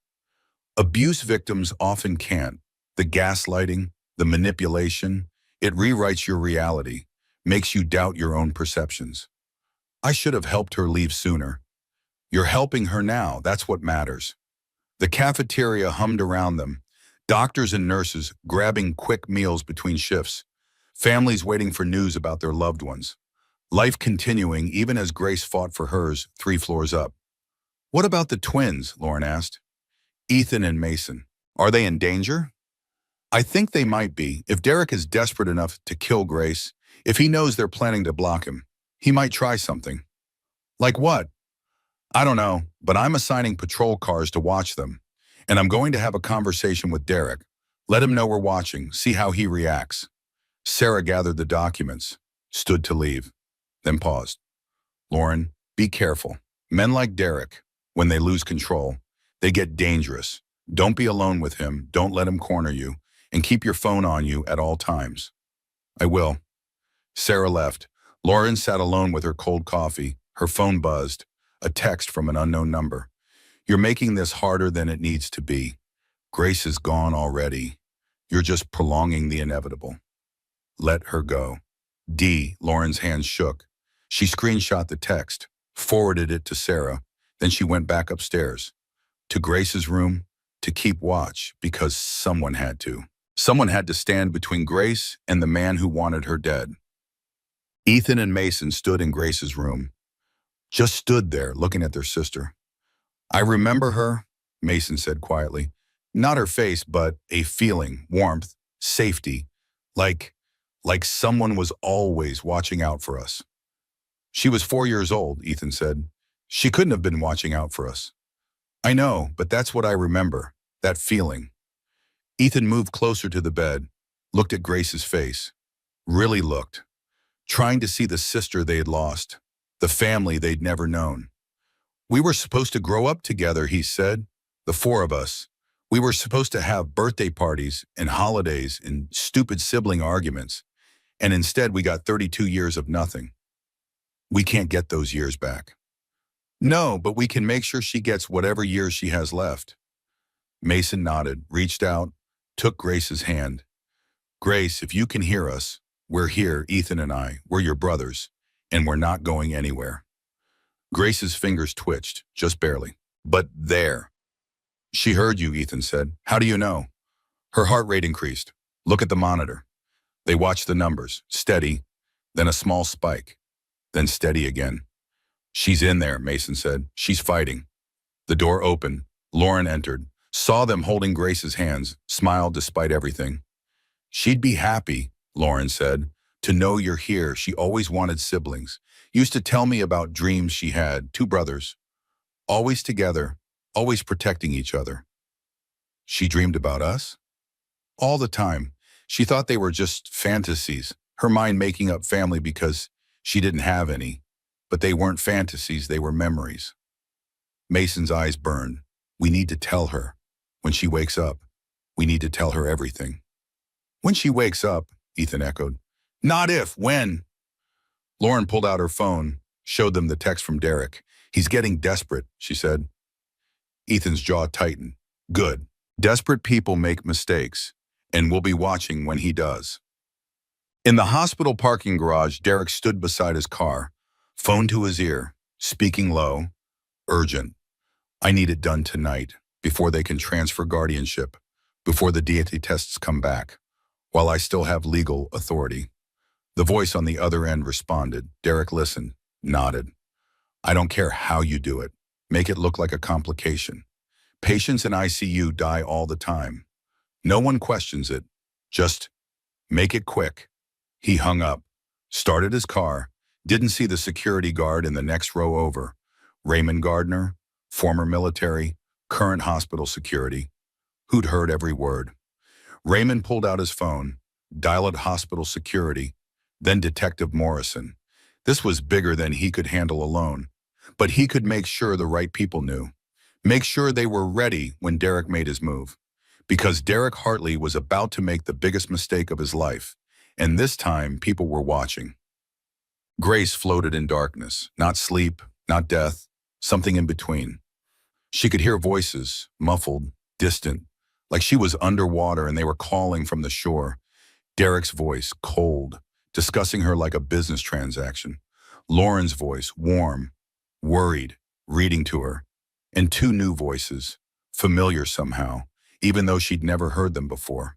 S1: Abuse victims often can't. The gaslighting, the manipulation, it rewrites your reality, makes you doubt your own perceptions. I should have helped her leave sooner. You're helping her now, that's what matters. The cafeteria hummed around them, doctors and nurses grabbing quick meals between shifts, families waiting for news about their loved ones. Life continuing even as Grace fought for hers 3 floors up. What about the twins? Lauren asked. Ethan and Mason. Are they in danger? I think they might be. If Derek is desperate enough to kill Grace, if he knows they're planning to block him, he might try something. Like what? I don't know, but I'm assigning patrol cars to watch them. And I'm going to have a conversation with Derek. Let him know we're watching, see how he reacts. Sarah gathered the documents, stood to leave, then paused. Lauren, be careful. Men like Derek, when they lose control, they get dangerous. Don't be alone with him, don't let him corner you, and keep your phone on you at all times. I will. Sarah left. Lauren sat alone with her cold coffee. Her phone buzzed. A text from an unknown number. You're making this harder than it needs to be. Grace is gone already. You're just prolonging the inevitable. Let her go. Lauren's hands shook. She screenshot the text, forwarded it to Sarah, then she went back upstairs. To Grace's room, to keep watch, because someone had to. Someone had to stand between Grace and the man who wanted her dead. Ethan and Mason stood in Grace's room. Just stood there, looking at their sister. I remember her, Mason said quietly. Not her face, but a feeling, warmth, safety, like someone was always watching out for us. She was 4 years old, Ethan said. She couldn't have been watching out for us. I know, but that's what I remember, that feeling. Ethan moved closer to the bed, looked at Grace's face, really looked, trying to see the sister they had lost, the family they'd never known. We were supposed to grow up together, he said, the 4 of us. We were supposed to have birthday parties and holidays and stupid sibling arguments, and instead we got 32 years of nothing. We can't get those years back. No, but we can make sure she gets whatever years she has left. Mason nodded, reached out, took Grace's hand. Grace, if you can hear us, we're here, Ethan and I, we're your brothers, and we're not going anywhere. Grace's fingers twitched, just barely. But there. She heard you, Ethan said. How do you know? Her heart rate increased. Look at the monitor. They watched the numbers, steady, then a small spike, then steady again. She's in there, Mason said. She's fighting. The door opened. Lauren entered, saw them holding Grace's hands, smiled despite everything. She'd be happy, Lauren said, to know you're here. She always wanted siblings. Used to tell me about dreams she had, 2 brothers. Always together, always protecting each other. She dreamed about us? All the time. She thought they were just fantasies, her mind making up family because she didn't have any. But they weren't fantasies, they were memories. Mason's eyes burned. We need to tell her. When she wakes up, we need to tell her everything. When she wakes up, Ethan echoed. Not if, when. Lauren pulled out her phone, showed them the text from Derek. He's getting desperate, she said. Ethan's jaw tightened. Good. Desperate people make mistakes, and we'll be watching when he does. In the hospital parking garage, Derek stood beside his car, phone to his ear, speaking low, urgent. I need it done tonight, before they can transfer guardianship, before the DNA tests come back, while I still have legal authority. The voice on the other end responded. Derek listened, nodded. I don't care how you do it. make it look like a complication. Patients in ICU die all the time. No one questions it. Just make it quick. He hung up, started his car, didn't see the security guard in the next row over. Raymond Gardner, former military, current hospital security, who'd heard every word. Raymond pulled out his phone, dialed hospital security, then Detective Morrison. This was bigger than he could handle alone, but he could make sure the right people knew. Make sure they were ready when Derek made his move. Because Derek Hartley was about to make the biggest mistake of his life, and this time people were watching. Grace floated in darkness, not sleep, not death, something in between. She could hear voices, muffled, distant, like she was underwater and they were calling from the shore. Derek's voice, cold, discussing her like a business transaction. Lauren's voice, warm, worried, reading to her. And two new voices, familiar somehow, even though she'd never heard them before.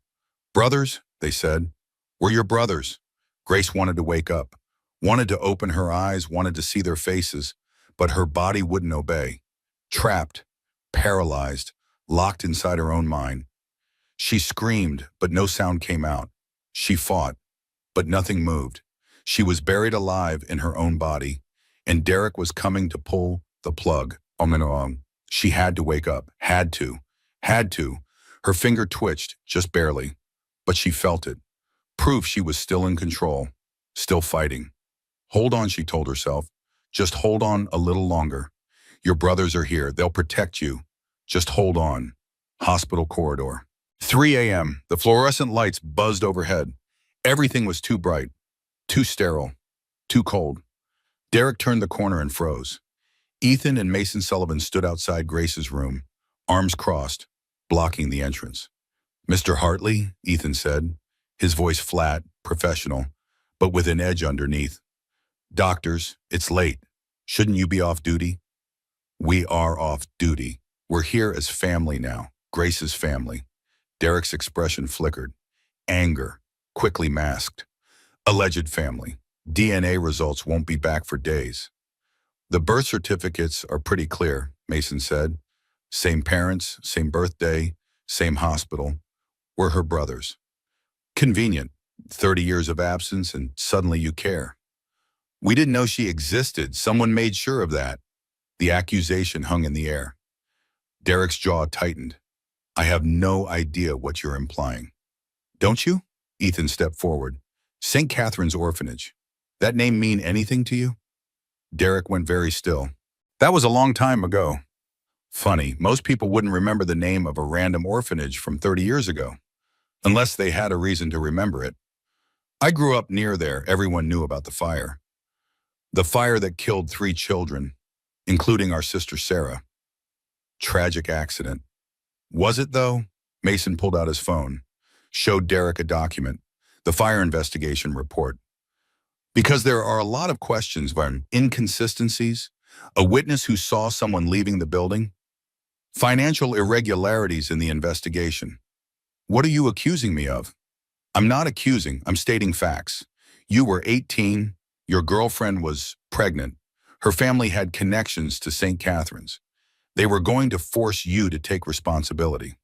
S1: Brothers, they said. We're your brothers. Grace wanted to wake up, wanted to open her eyes, wanted to see their faces, but her body wouldn't obey. Trapped, paralyzed, locked inside her own mind. She screamed, but no sound came out. She fought, but nothing moved. She was buried alive in her own body, and Derek was coming to pull the plug. She had to wake up, had to. Her finger twitched, just barely, but she felt it. Proof she was still in control, still fighting. Hold on, she told herself. Just hold on a little longer. Your brothers are here. They'll protect you. Just hold on. Hospital corridor. 3 a.m. The fluorescent lights buzzed overhead. Everything was too bright, too sterile, too cold. Derek turned the corner and froze. Ethan and Mason Sullivan stood outside Grace's room, arms crossed, blocking the entrance. Mr. Hartley, Ethan said, his voice flat, professional, but with an edge underneath. Doctors, it's late. Shouldn't you be off duty? We are off duty. We're here as family now, Grace's family. Derek's expression flickered. Anger, quickly masked. Alleged family. DNA results won't be back for days. The birth certificates are pretty clear, Mason said. Same parents, same birthday, same hospital. We're her brothers. Convenient. 30 years of absence and suddenly you care. We didn't know she existed. Someone made sure of that. The accusation hung in the air. Derek's jaw tightened. I have no idea what you're implying. Don't you? Ethan stepped forward. St. Catherine's Orphanage. That name mean anything to you? Derek went very still. That was a long time ago. Funny, most people wouldn't remember the name of a random orphanage from 30 years ago, unless they had a reason to remember it. I grew up near there. Everyone knew about the fire. The fire that killed 3 children, including our sister Sarah. Tragic accident. Was it, though? Mason pulled out his phone, showed Derek a document, the fire investigation report. Because there are a lot of questions about inconsistencies, a witness who saw someone leaving the building, financial irregularities in the investigation. What are you accusing me of? I'm not accusing, I'm stating facts. You were 18, your girlfriend was pregnant, her family had connections to St. Catherine's. They were going to force you to take responsibility.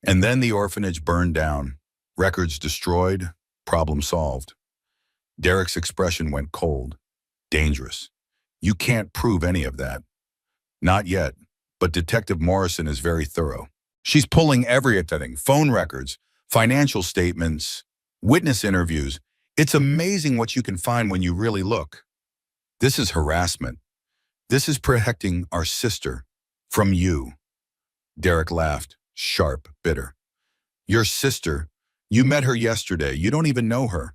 S1: And then the orphanage burned down, records destroyed, problem solved. Derek's expression went cold, dangerous. You can't prove any of that. Not yet, but Detective Morrison is very thorough. She's pulling everything, phone records, financial statements, witness interviews. It's amazing what you can find when you really look. This is harassment. This is protecting our sister from you. Derek laughed, sharp, bitter. Your sister, you met her yesterday. You don't even know her.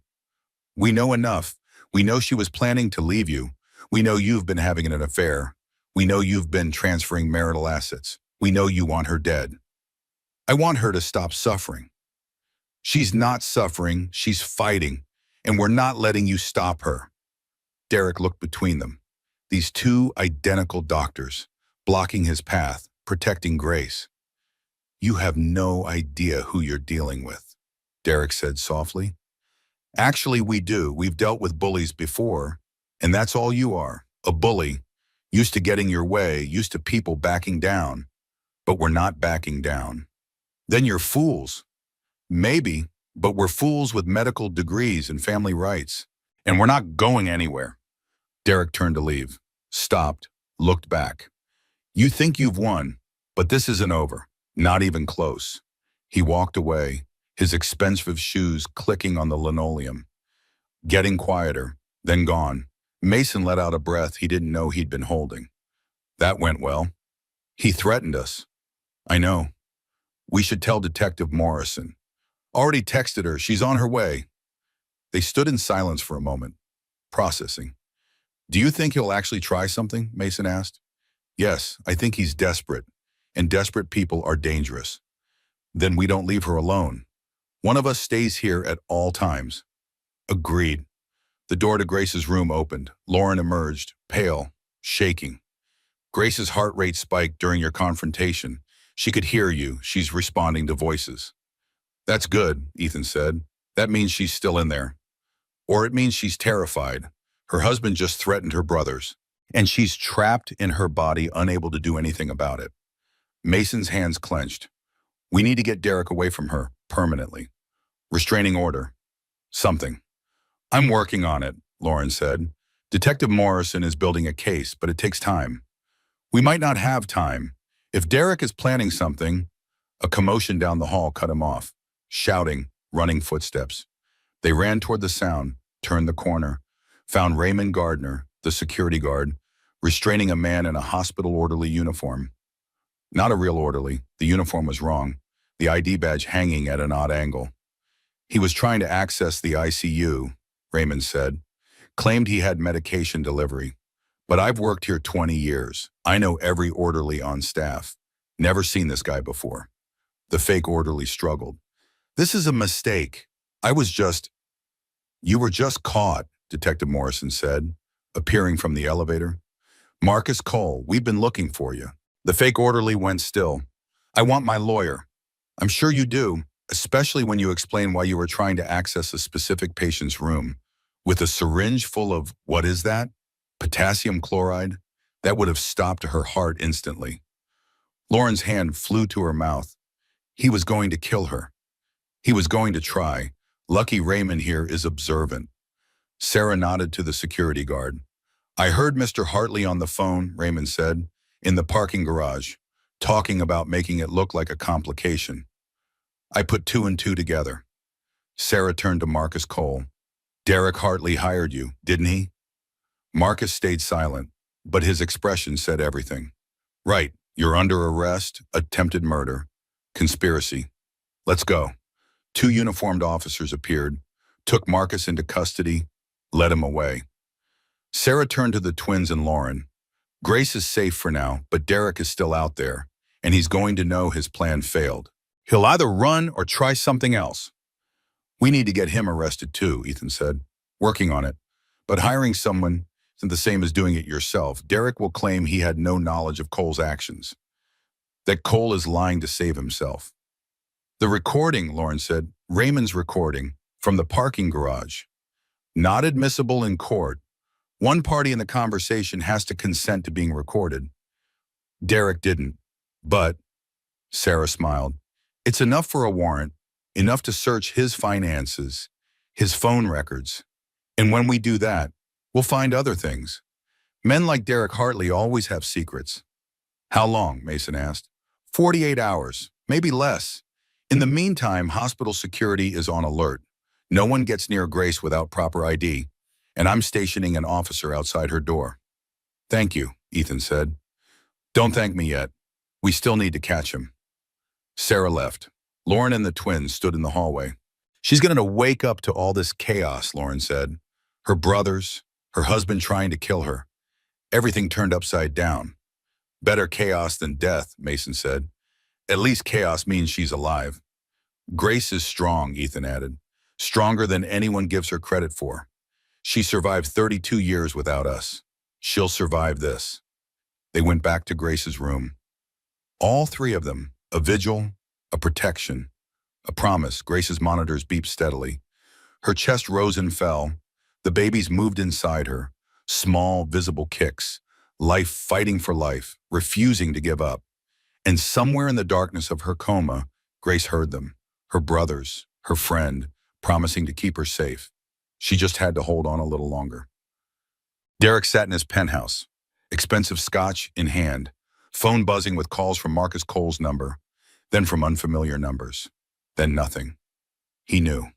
S1: We know enough. We know she was planning to leave you. We know you've been having an affair. We know you've been transferring marital assets. We know you want her dead. I want her to stop suffering. She's not suffering, she's fighting, and we're not letting you stop her. Derek looked between them. These 2 identical doctors, blocking his path, protecting Grace. You have no idea who you're dealing with, Derek said softly. Actually, we do. We've dealt with bullies before, and that's all you are, a bully. Used to getting your way, used to people backing down, but we're not backing down. Then you're fools. Maybe, but we're fools with medical degrees and family rights. And we're not going anywhere. Derek turned to leave, stopped, looked back. You think you've won, but this isn't over. Not even close. He walked away, his expensive shoes clicking on the linoleum. Getting quieter, then gone. Mason let out a breath he didn't know he'd been holding. That went well. He threatened us. I know. We should tell Detective Morrison. Already texted her. She's on her way. They stood in silence for a moment, processing. Do you think he'll actually try something? Mason asked. Yes, I think he's desperate, and desperate people are dangerous. Then we don't leave her alone. One of us stays here at all times. Agreed. The door to Grace's room opened. Lauren emerged, pale, shaking. Grace's heart rate spiked during your confrontation. She could hear you. She's responding to voices. That's good, Ethan said. That means she's still in there. Or it means she's terrified. Her husband just threatened her brothers, and she's trapped in her body, unable to do anything about it. Mason's hands clenched. We need to get Derek away from her, permanently. Restraining order. Something. I'm working on it, Lauren said. Detective Morrison is building a case, but it takes time. We might not have time. If Derek is planning something, a commotion down the hall cut him off. Shouting, running footsteps. They ran toward the sound, turned the corner, found Raymond Gardner, the security guard, restraining a man in a hospital orderly uniform. Not a real orderly. The uniform was wrong, the ID badge hanging at an odd angle. He was trying to access the ICU, Raymond said. Claimed he had medication delivery. But I've worked here 20 years. I know every orderly on staff. Never seen this guy before. The fake orderly struggled. This is a mistake. You were just caught, Detective Morrison said, appearing from the elevator. Marcus Cole, we've been looking for you. The fake orderly went still. I want my lawyer. I'm sure you do, especially when you explain why you were trying to access a specific patient's room. With a syringe full of, what is that? Potassium chloride? That would have stopped her heart instantly. Lauren's hand flew to her mouth. He was going to kill her. He was going to try. Lucky Raymond here is observant. Sarah nodded to the security guard. I heard Mr. Hartley on the phone, Raymond said, in the parking garage, talking about making it look like a complication. I put two and two together. Sarah turned to Marcus Cole. Derek Hartley hired you, didn't he? Marcus stayed silent, but his expression said everything. Right, you're under arrest, attempted murder, conspiracy. Let's go. Two uniformed officers appeared, took Marcus into custody, led him away. Sarah turned to the twins and Lauren. Grace is safe for now, but Derek is still out there, and he's going to know his plan failed. He'll either run or try something else. We need to get him arrested too, Ethan said. Working on it. But hiring someone isn't the same as doing it yourself. Derek will claim he had no knowledge of Cole's actions. That Cole is lying to save himself. The recording, Lauren said, Raymond's recording, from the parking garage. Not admissible in court. One party in the conversation has to consent to being recorded. Derek didn't. But, Sarah smiled, it's enough for a warrant, enough to search his finances, his phone records. And when we do that, we'll find other things. Men like Derek Hartley always have secrets. How long? Mason asked. 48 hours, maybe less. In the meantime, hospital security is on alert. No one gets near Grace without proper ID, and I'm stationing an officer outside her door. Thank you, Ethan said. Don't thank me yet. We still need to catch him. Sarah left. Lauren and the twins stood in the hallway. She's going to wake up to all this chaos, Lauren said. Her brothers, her husband trying to kill her. Everything turned upside down. Better chaos than death, Mason said. At least chaos means she's alive. Grace is strong, Ethan added. Stronger than anyone gives her credit for. She survived 32 years without us. She'll survive this. They went back to Grace's room. All three of them, a vigil, a protection, a promise. Grace's monitors beeped steadily. Her chest rose and fell. The babies moved inside her, small, visible kicks, life fighting for life, refusing to give up. And somewhere in the darkness of her coma, Grace heard them, her brothers, her friend, promising to keep her safe. She just had to hold on a little longer. Derek sat in his penthouse, expensive scotch in hand, phone buzzing with calls from Marcus Cole's number, then from unfamiliar numbers, then nothing. He knew.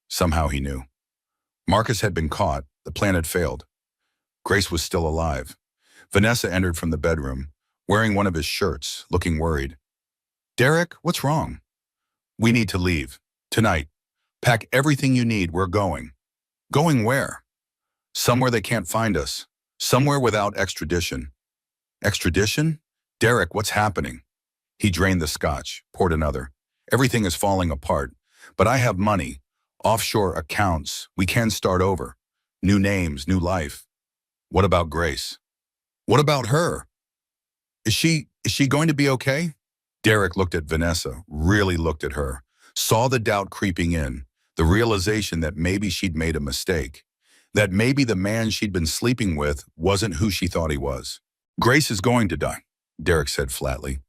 S1: Somehow he knew. Marcus had been caught. The plan had failed. Grace was still alive. Vanessa entered from the bedroom, wearing one of his shirts, looking worried. "Derek, what's wrong?" "We need to leave. Tonight. Pack everything you need. We're going." "Going where?" "Somewhere they can't find us. Somewhere without extradition." "Extradition? Derek, what's happening?" He drained the scotch, poured another. "Everything is falling apart. But I have money. Offshore accounts. We can start over. New names, new life." "What about Grace?" "What about her? Is she going to be okay?" Derek looked at Vanessa, really looked at her, saw the doubt creeping in, the realization that maybe she'd made a mistake, that maybe the man she'd been sleeping with wasn't who she thought he was. "Grace is going to die," Derek said flatly.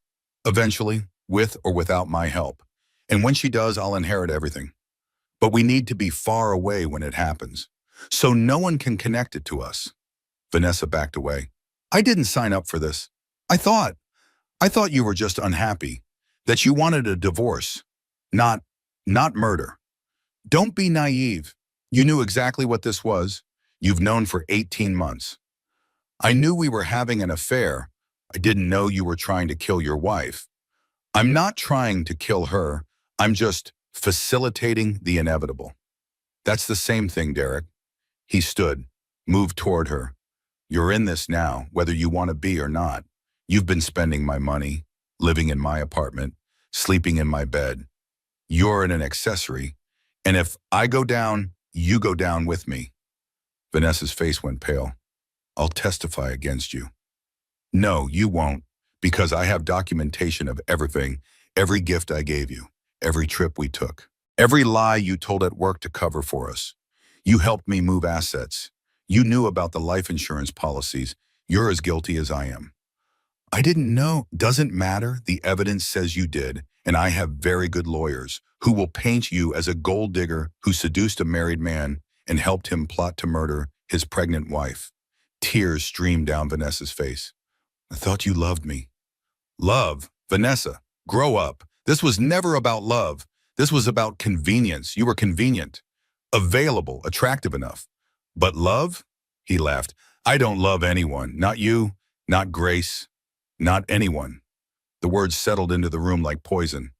S1: "Eventually, with or without my help. And when she does, I'll inherit everything. But we need to be far away when it happens, so no one can connect it to us." Vanessa backed away. "I didn't sign up for this. I thought you were just unhappy, that you wanted a divorce, not murder. Don't be naive. You knew exactly what this was. You've known for 18 months. I knew we were having an affair. I didn't know you were trying to kill your wife. I'm not trying to kill her. I'm just facilitating the inevitable." "That's the same thing, Derek." He stood, moved toward her. "You're in this now, whether you want to be or not. You've been spending my money, living in my apartment, sleeping in my bed. You're an accessory. And if I go down, you go down with me." Vanessa's face went pale. "I'll testify against you." "No, you won't, because I have documentation of everything, every gift I gave you, every trip we took, every lie you told at work to cover for us. You helped me move assets. You knew about the life insurance policies. You're as guilty as I am." "I didn't know." "Doesn't matter. The evidence says you did, and I have very good lawyers who will paint you as a gold digger who seduced a married man and helped him plot to murder his pregnant wife." Tears streamed down Vanessa's face. "I thought you loved me." "Love? Vanessa, grow up. This was never about love. This was about convenience. You were convenient, available, attractive enough. But love?" He laughed. "I don't love anyone. Not you, not Grace, not anyone." The words settled into the room like poison.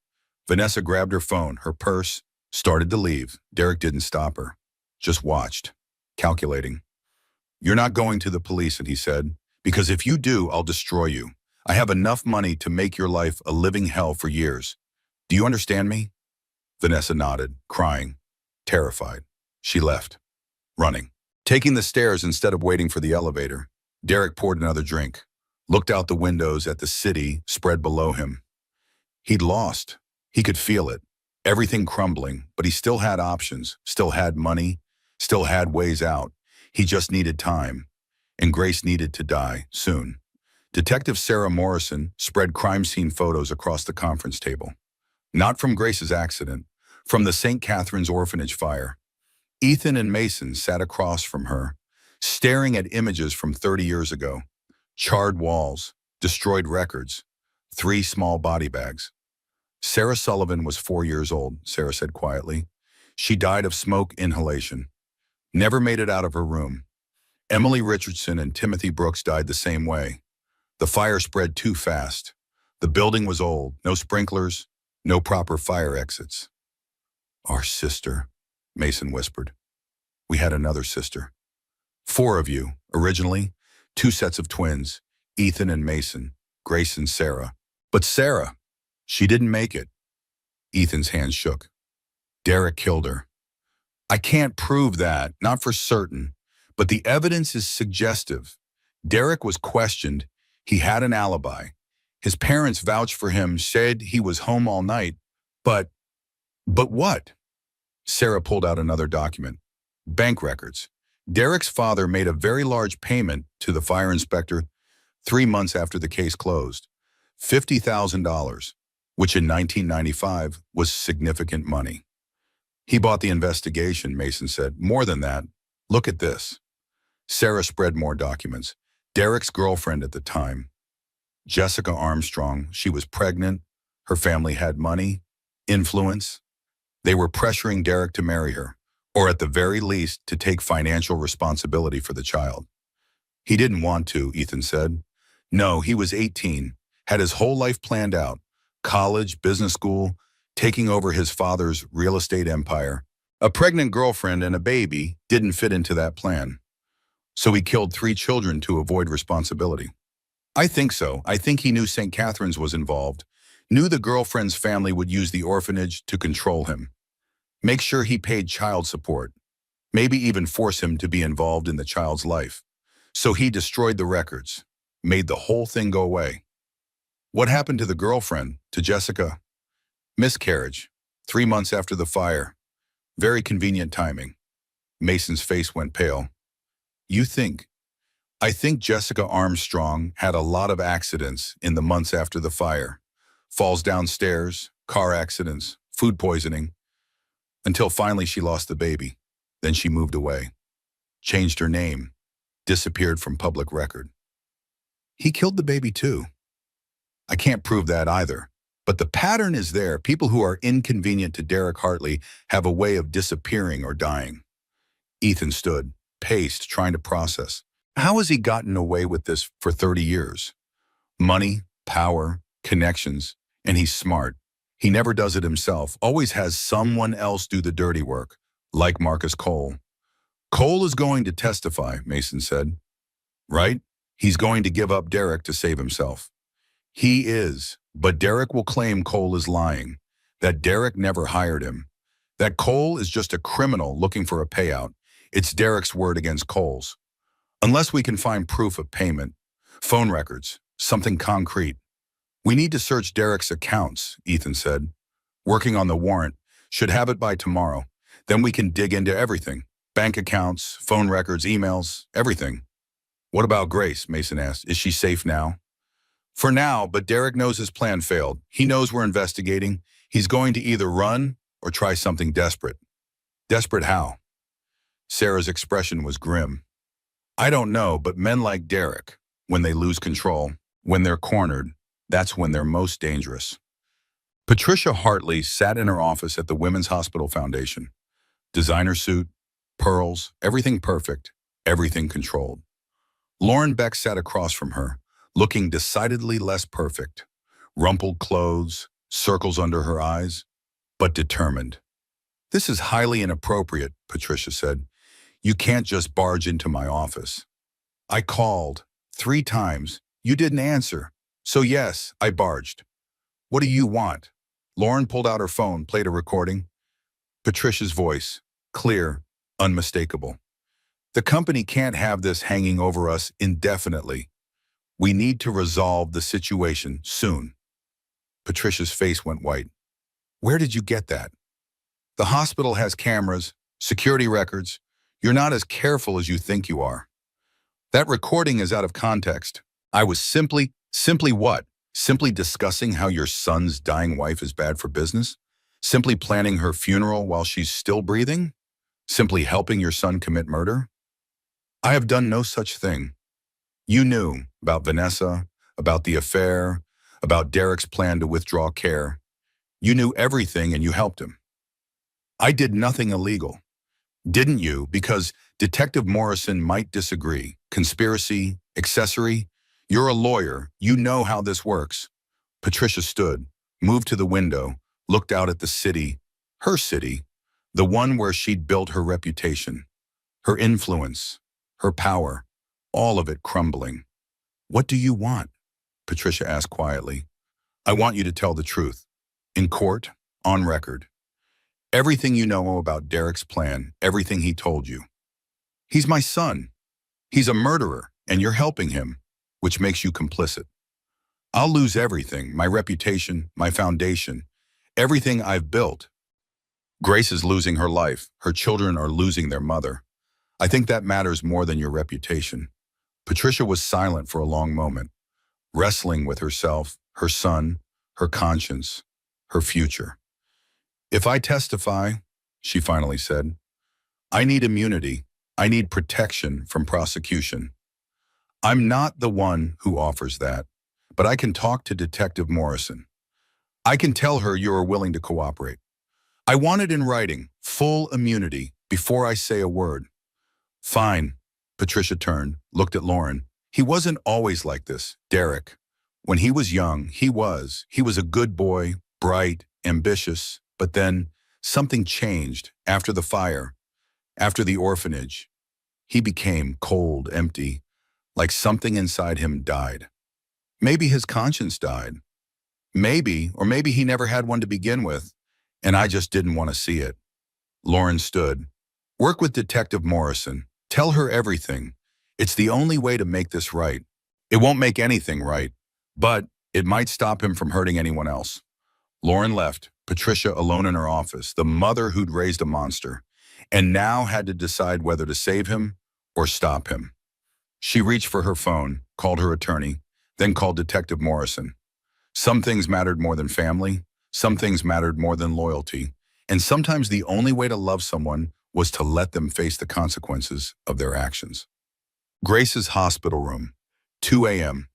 S1: Vanessa grabbed her phone, her purse, started to leave. Derek didn't stop her, just watched, calculating. "You're not going to the police," and he said, "because if you do, I'll destroy you. I have enough money to make your life a living hell for years. Do you understand me?" Vanessa nodded, crying, terrified. She left, running, taking the stairs instead of waiting for the elevator. Derek poured another drink, looked out the windows at the city spread below him. He'd lost. He could feel it, everything crumbling, but he still had options, still had money, still had ways out. He just needed time, and Grace needed to die soon. Detective Sarah Morrison spread crime scene photos across the conference table. Not from Grace's accident, from the St. Catherine's orphanage fire. Ethan and Mason sat across from her, staring at images from 30 years ago. Charred walls, destroyed records, 3 small body bags. Sarah Sullivan was 4 years old, Sarah said quietly. She died of smoke inhalation. Never made it out of her room. Emily Richardson and Timothy Brooks died the same way. The fire spread too fast. The building was old, no sprinklers, no proper fire exits. "Our sister," Mason whispered. "We had another sister. 4 of you, originally, 2 sets of twins, Ethan and Mason, Grace and Sarah. But Sarah, she didn't make it." Ethan's hands shook. "Derek killed her." "I can't prove that, not for certain, but the evidence is suggestive. Derek was questioned. He had an alibi. His parents vouched for him, said he was home all night. But what?" Sarah pulled out another document. Bank records. Derek's father made a very large payment to the fire inspector 3 months after the case closed. $50,000, which in 1995 was significant money. He bought the investigation, Mason said. More than that, look at this. Sarah spread more documents. Derek's girlfriend at the time, Jessica Armstrong, she was pregnant. Her family had money, influence. They were pressuring Derek to marry her, or at the very least, to take financial responsibility for the child. He didn't want to, Ethan said. No, he was 18, had his whole life planned out. College, business school, taking over his father's real estate empire. A pregnant girlfriend and a baby didn't fit into that plan. So he killed 3 children to avoid responsibility. I think so. I think he knew St. Catherine's was involved, knew the girlfriend's family would use the orphanage to control him, make sure he paid child support, maybe even force him to be involved in the child's life. So he destroyed the records, made the whole thing go away. What happened to the girlfriend, to Jessica? Miscarriage, 3 months after the fire. Very convenient timing. Mason's face went pale. You think? I think Jessica Armstrong had a lot of accidents in the months after the fire. Falls downstairs, car accidents, food poisoning, until finally she lost the baby. Then she moved away, changed her name, disappeared from public record. He killed the baby too. I can't prove that either. But the pattern is there. People who are inconvenient to Derek Hartley have a way of disappearing or dying. Ethan stood, paced, trying to process. How has he gotten away with this for 30 years? Money, power, connections, and he's smart. He never does it himself, always has someone else do the dirty work, like Marcus Cole. Cole is going to testify, Mason said. Right? He's going to give up Derek to save himself. He is, but Derek will claim Cole is lying, that Derek never hired him, that Cole is just a criminal looking for a payout. It's Derek's word against Cole's. Unless we can find proof of payment, phone records, something concrete. We need to search Derek's accounts, Ethan said. Working on the warrant, should have it by tomorrow. Then we can dig into everything. Bank accounts, phone records, emails, everything. What about Grace? Mason asked. Is she safe now? For now, but Derek knows his plan failed. He knows we're investigating. He's going to either run or try something desperate. Desperate how? Sarah's expression was grim. I don't know, but men like Derek, when they lose control, when they're cornered, that's when they're most dangerous. Patricia Hartley sat in her office at the Women's Hospital Foundation. Designer suit, pearls, everything perfect, everything controlled. Lauren Beck sat across from her, looking decidedly less perfect. Rumpled clothes, circles under her eyes, but determined. This is highly inappropriate, Patricia said. You can't just barge into my office. I called 3 times. You didn't answer. So yes, I barged. What do you want? Lauren pulled out her phone, played a recording. Patricia's voice, clear, unmistakable. The company can't have this hanging over us indefinitely. We need to resolve the situation soon. Patricia's face went white. Where did you get that? The hospital has cameras, security records. You're not as careful as you think you are. That recording is out of context. I was simply what? Simply discussing how your son's dying wife is bad for business? Simply planning her funeral while she's still breathing? Simply helping your son commit murder? I have done no such thing. You knew about Vanessa, about the affair, about Derek's plan to withdraw care. You knew everything and you helped him. I did nothing illegal. Didn't you? Because Detective Morrison might disagree. Conspiracy, accessory. You're a lawyer. You know how this works. Patricia stood, moved to the window, looked out at the city, her city, the one where she'd built her reputation, her influence, her power, all of it crumbling. What do you want? Patricia asked quietly. I want you to tell the truth. In court, on record. Everything you know about Derek's plan, everything he told you. He's my son. He's a murderer, and you're helping him, which makes you complicit. I'll lose everything, my reputation, my foundation, everything I've built. Grace is losing her life. Her children are losing their mother. I think that matters more than your reputation. Patricia was silent for a long moment. wrestling with herself, her son, her conscience, her future. "If I testify," she finally said, "I need immunity. I need protection from prosecution. I'm not the one who offers that, but I can talk to Detective Morrison. I can tell her you are willing to cooperate. I want it in writing, full immunity, before I say a word." "Fine." Patricia turned, looked at Lauren. "He wasn't always like this, Derek. When he was young, he was. He was a good boy, bright, ambitious, but then something changed after the fire, after the orphanage. He became cold, empty, like something inside him died. Maybe his conscience died. Maybe, or maybe he never had one to begin with, and I just didn't want to see it." Lauren stood. "Work with Detective Morrison. Tell her everything. It's the only way to make this right. It won't make anything right, but it might stop him from hurting anyone else." Lauren left, Patricia alone in her office, the mother who'd raised a monster, and now had to decide whether to save him or stop him. She reached for her phone, called her attorney, then called Detective Morrison. Some things mattered more than family, some things mattered more than loyalty, and sometimes the only way to love someone was to let them face the consequences of their actions. Grace's hospital room, 2 a.m.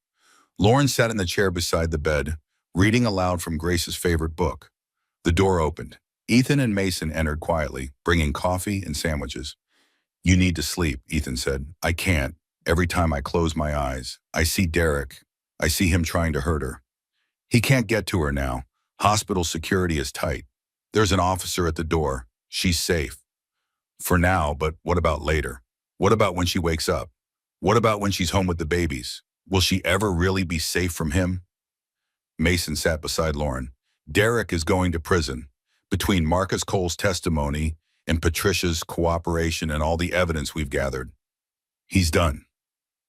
S1: Lauren sat in the chair beside the bed, reading aloud from Grace's favorite book. The door opened. Ethan and Mason entered quietly, bringing coffee and sandwiches. "You need to sleep," Ethan said. "I can't. Every time I close my eyes, I see Derek. I see him trying to hurt her. He can't get to her now. Hospital security is tight. There's an officer at the door. She's safe. For now, but what about later? What about when she wakes up? What about when she's home with the babies? Will she ever really be safe from him?" Mason sat beside Lauren. "Derek is going to prison. Between Marcus Cole's testimony and Patricia's cooperation and all the evidence we've gathered, he's done.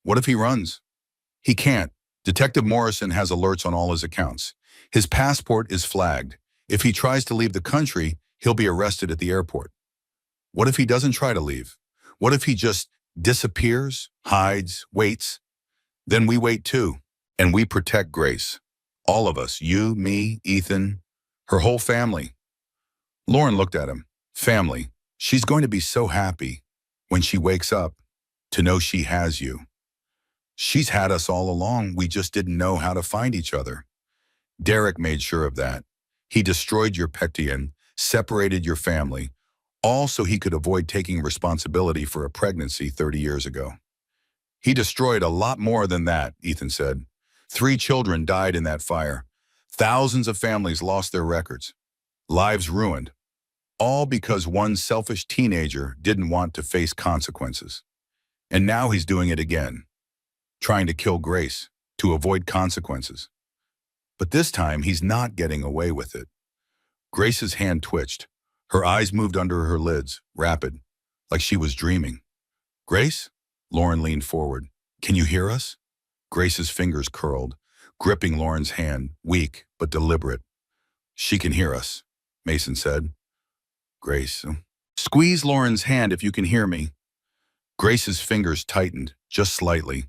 S1: What if he runs? He can't. Detective Morrison has alerts on all his accounts. His passport is flagged. If he tries to leave the country, he'll be arrested at the airport. What if he doesn't try to leave? What if he just disappears, hides, waits? Then we wait too, and we protect Grace. All of us, you, me, Ethan, her whole family." Lauren looked at him. "Family. She's going to be so happy when she wakes up to know she has you. She's had us all along. We just didn't know how to find each other. Derek made sure of that. He destroyed your Pectian, separated your family, all so he could avoid taking responsibility for a pregnancy 30 years ago. He destroyed a lot more than that," Ethan said. 3 children died in that fire. Thousands of families lost their records. Lives ruined. All because one selfish teenager didn't want to face consequences. And now he's doing it again, trying to kill Grace, to avoid consequences. But this time, he's not getting away with it." Grace's hand twitched. Her eyes moved under her lids, rapid, like she was dreaming. "Grace?" Lauren leaned forward. "Can you hear us?" Grace's fingers curled, gripping Lauren's hand, weak but deliberate. "She can hear us," Mason said. "Grace, squeeze Lauren's hand if you can hear me." Grace's fingers tightened, just slightly.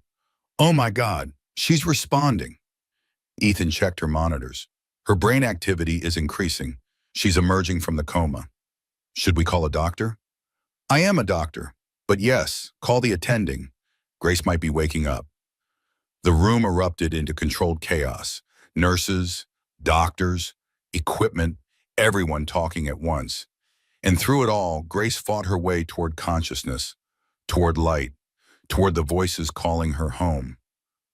S1: "Oh my God, she's responding." Ethan checked her monitors. Her brain activity is increasing. She's emerging from the coma. "Should we call a doctor?" "I am a doctor, but yes, call the attending. Grace might be waking up." The room erupted into controlled chaos. Nurses, doctors, equipment, everyone talking at once. And through it all, Grace fought her way toward consciousness, toward light, toward the voices calling her home.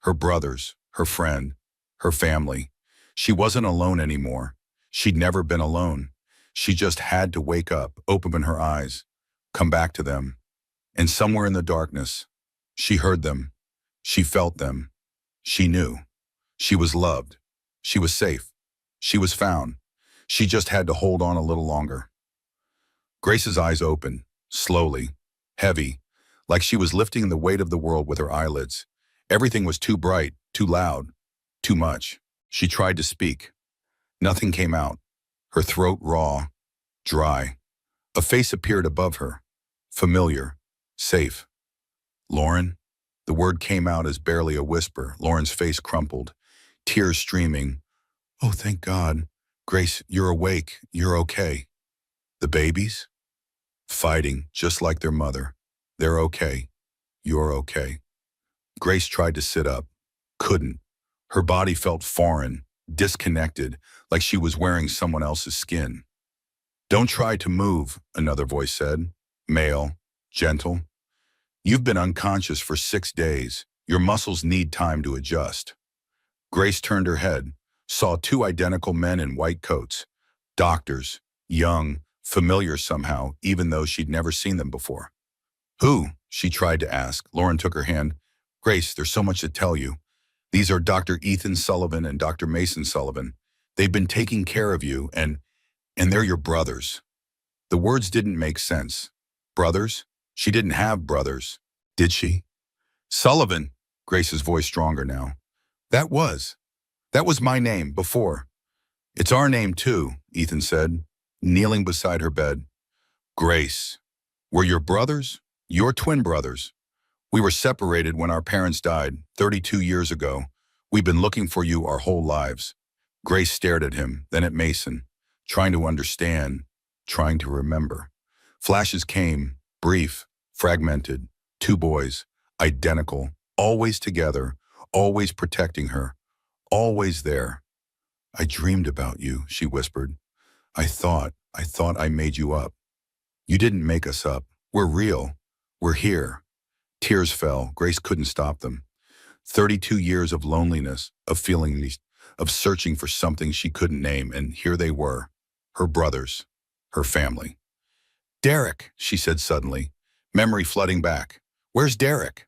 S1: Her brothers, her friend, her family. She wasn't alone anymore. She'd never been alone. She just had to wake up, open her eyes, come back to them. And somewhere in the darkness, she heard them. She felt them. She knew. She was loved. She was safe. She was found. She just had to hold on a little longer. Grace's eyes opened, slowly, heavy, like she was lifting the weight of the world with her eyelids. Everything was too bright, too loud, too much. She tried to speak. Nothing came out. Her throat raw, dry. A face appeared above her. Familiar, safe. "Lauren?" The word came out as barely a whisper. Lauren's face crumpled. tears streaming. "Oh, thank God. Grace, you're awake. You're okay." "The babies?" "Fighting, just like their mother. They're okay. You're okay." Grace tried to sit up. Couldn't. Her body felt foreign, disconnected, like she was wearing someone else's skin. "Don't try to move," another voice said. Male, gentle. "You've been unconscious for 6 days. Your muscles need time to adjust." Grace turned her head, saw two identical men in white coats. Doctors, young, familiar somehow, even though she'd never seen them before. "Who?" she tried to ask. Lauren took her hand. "Grace, there's so much to tell you. These are Dr. Ethan Sullivan and Dr. Mason Sullivan. They've been taking care of you, and they're your brothers." The words didn't make sense. Brothers? She didn't have brothers, did she? "Sullivan," Grace's voice stronger now. That was. That was my name before." "It's our name too," Ethan said, kneeling beside her bed. "Grace, we're your brothers, your twin brothers. We were separated when our parents died 32 years ago. We've been looking for you our whole lives." Grace stared at him, then at Mason, trying to understand, trying to remember. Flashes came, brief, fragmented. Two boys, identical, always together, always protecting her, always there. "I dreamed about you," she whispered. I thought I made you up." "You didn't make us up. We're real. We're here." Tears fell. Grace couldn't stop them. 32 years of loneliness, of feeling these, of searching for something she couldn't name, and here they were, her brothers, her family. "Derek," she said suddenly, memory flooding back. "Where's Derek?"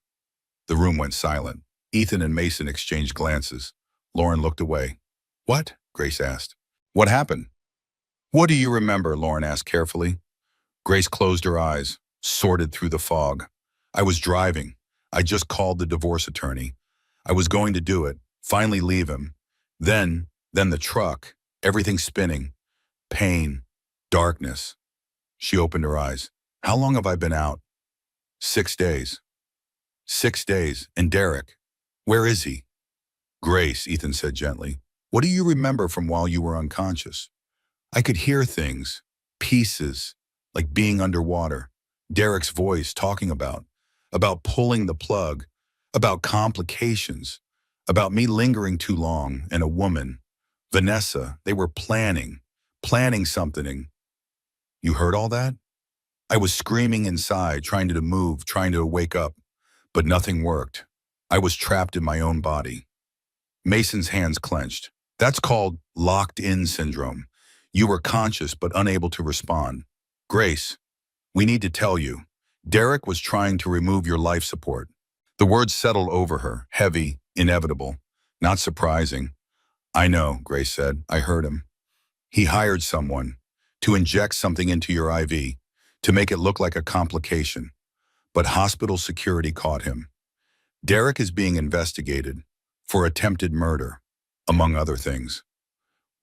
S1: The room went silent. Ethan and Mason exchanged glances. Lauren looked away. "What?" Grace asked. "What happened?" "What do you remember?" Lauren asked carefully. Grace closed her eyes, sorted through the fog. "I was driving. I just called the divorce attorney. I was going to do it, finally leave him. Then the truck, everything spinning. Pain, darkness." She opened her eyes. "How long have I been out?" 6 days. 6 days. And Derek? Where is he?" "Grace," Ethan said gently, "what do you remember from while you were unconscious?" "I could hear things, pieces, like being underwater. Derek's voice talking about pulling the plug, about complications, about me lingering too long, and a woman, Vanessa, they were planning something. You heard all that?" "I was screaming inside, trying to move, trying to wake up, but nothing worked. I was trapped in my own body." Mason's hands clenched. "That's called locked-in syndrome. You were conscious but unable to respond. Grace, we need to tell you. Derek was trying to remove your life support." The words settled over her, heavy, inevitable, not surprising. "I know," Grace said. "I heard him. He hired someone to inject something into your IV, to make it look like a complication. But hospital security caught him. Derek is being investigated for attempted murder, among other things."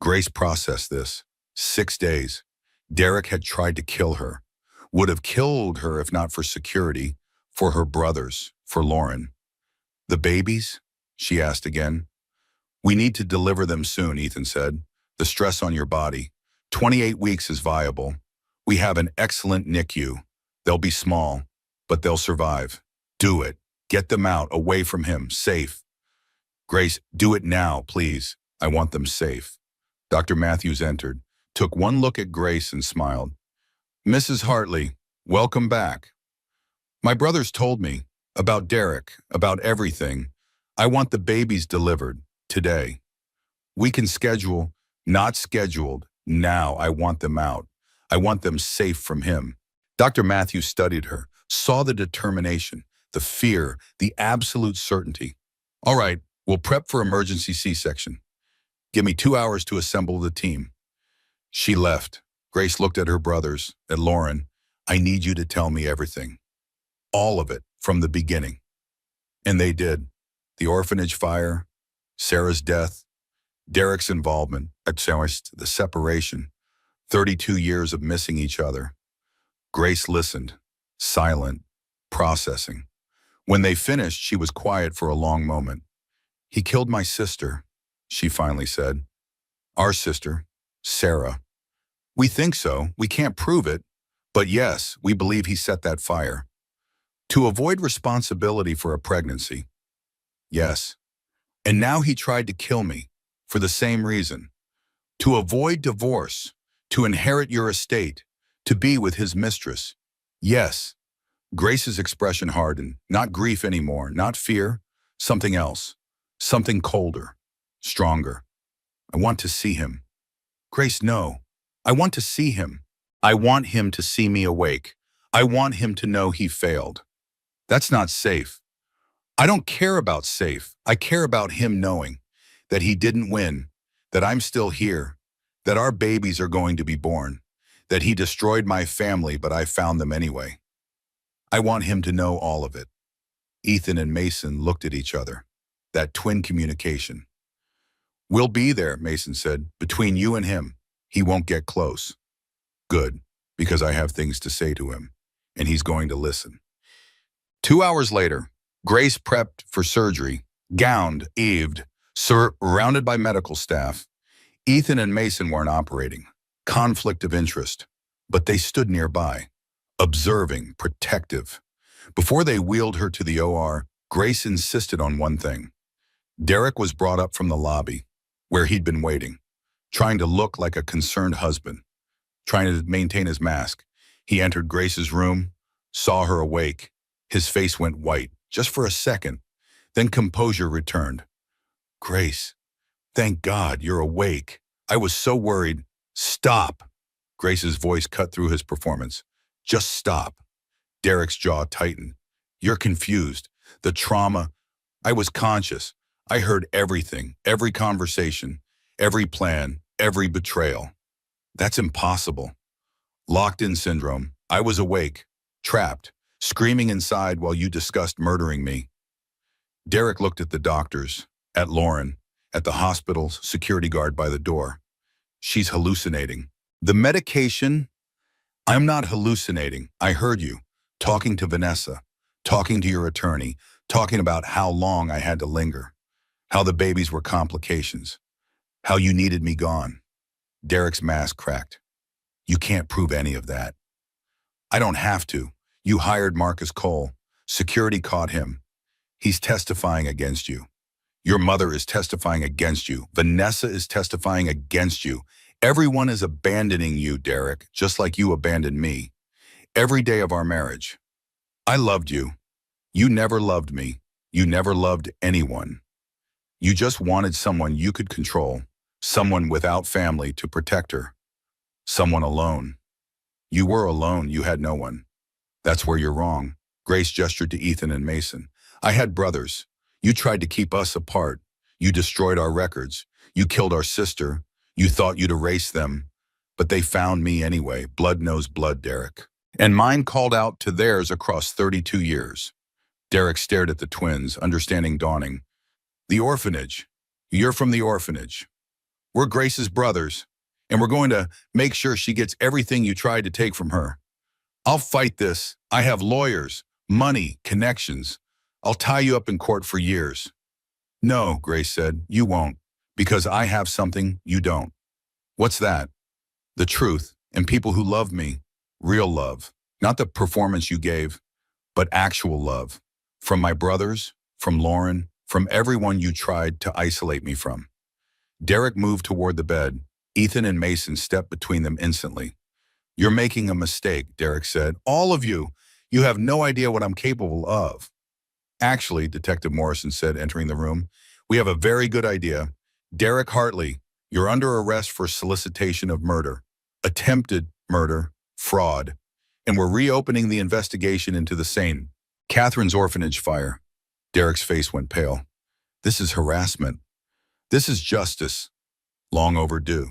S1: Grace processed this. 6 days. Derek had tried to kill her. Would have killed her if not for security, for her brothers, for Lauren. "The babies?" she asked again. "We need to deliver them soon," Ethan said. "The stress on your body. 28 weeks is viable. We have an excellent NICU. They'll be small, but they'll survive. Do it. Get them out, away from him, safe." "Grace, do it now, please. I want them safe." Dr. Matthews entered, took one look at Grace and smiled. "Mrs. Hartley, welcome back. My brothers told me about Derek, about everything. I want the babies delivered today. We can schedule, not scheduled. Now I want them out. I want them safe from him." Dr. Matthews studied her, saw the determination, the fear, the absolute certainty. "All right, we'll prep for emergency C-section. Give me 2 hours to assemble the team." She left. Grace looked at her brothers, at Lauren. "I need you to tell me everything. All of it, from the beginning." And they did. The orphanage fire, Sarah's death, Derek's involvement, the separation, 32 years of missing each other. Grace listened, silent, processing. When they finished, she was quiet for a long moment. "He killed my sister. she finally said. Our sister, Sarah. We think so. We can't prove it. But yes, we believe he set that fire. To avoid responsibility for a pregnancy. Yes. And now he tried to kill me. For the same reason. To avoid divorce. To inherit your estate. To be with his mistress. Yes. Grace's expression hardened. Not grief anymore. Not fear. Something else. Something colder. Stronger. I want to see him. Grace, no. I want to see him. I want him to see me awake. I want him to know he failed. That's not safe. I don't care about safe. I care about him knowing that he didn't win, that I'm still here, that our babies are going to be born, that he destroyed my family, but I found them anyway. I want him to know all of it. Ethan and Mason looked at each other. That twin communication. We'll be there, Mason said. Between you and him, he won't get close. Good, because I have things to say to him, and he's going to listen. 2 hours later, Grace prepped for surgery, gowned, paved, surrounded by medical staff. Ethan and Mason weren't operating. Conflict of interest. But they stood nearby, observing, protective. Before they wheeled her to the OR, Grace insisted on one thing. Derek was brought up from the lobby, where he'd been waiting, trying to look like a concerned husband, trying to maintain his mask. He entered Grace's room, saw her awake. His face went white, just for a second. Then composure returned. Grace, thank God you're awake. I was so worried. Stop. Grace's voice cut through his performance. Just stop. Derek's jaw tightened. You're confused. The trauma. I was conscious. I heard everything, every conversation, every plan, every betrayal. That's impossible. Locked-in syndrome. I was awake, trapped, screaming inside while you discussed murdering me. Derek looked at the doctors, at Lauren, at the hospital's security guard by the door. She's hallucinating. The medication? I'm not hallucinating. I heard you, talking to Vanessa, talking to your attorney, talking about how long I had to linger, how the babies were complications, how you needed me gone. Derek's mask cracked. You can't prove any of that. I don't have to. You hired Marcus Cole. Security caught him. He's testifying against you. Your mother is testifying against you. Vanessa is testifying against you. Everyone is abandoning you, Derek, just like you abandoned me. Every day of our marriage. I loved you. You never loved me. You never loved anyone. You just wanted someone you could control, someone without family to protect her, someone alone. You were alone. You had no one. That's where you're wrong. Grace gestured to Ethan and Mason. I had brothers. You tried to keep us apart. You destroyed our records. You killed our sister. You thought you'd erase them. But they found me anyway. Blood knows blood, Derek. And mine called out to theirs across 32 years. Derek stared at the twins, understanding dawning. The orphanage. You're from the orphanage. We're Grace's brothers, and we're going to make sure she gets everything you tried to take from her. I'll fight this. I have lawyers, money, connections. I'll tie you up in court for years. No, Grace said, you won't, because I have something you don't. What's that? The truth, and people who love me. Real love. Not the performance you gave, but actual love. From my brothers, from Lauren, from everyone you tried to isolate me from. Derek moved toward the bed. Ethan and Mason stepped between them instantly. You're making a mistake, Derek said. All of you. You have no idea what I'm capable of. Actually, Detective Morrison said, entering the room, we have a very good idea. Derek Hartley, you're under arrest for solicitation of murder, attempted murder, fraud, and we're reopening the investigation into the same Catherine's orphanage fire. Derek's face went pale. This is harassment. This is justice. Long overdue.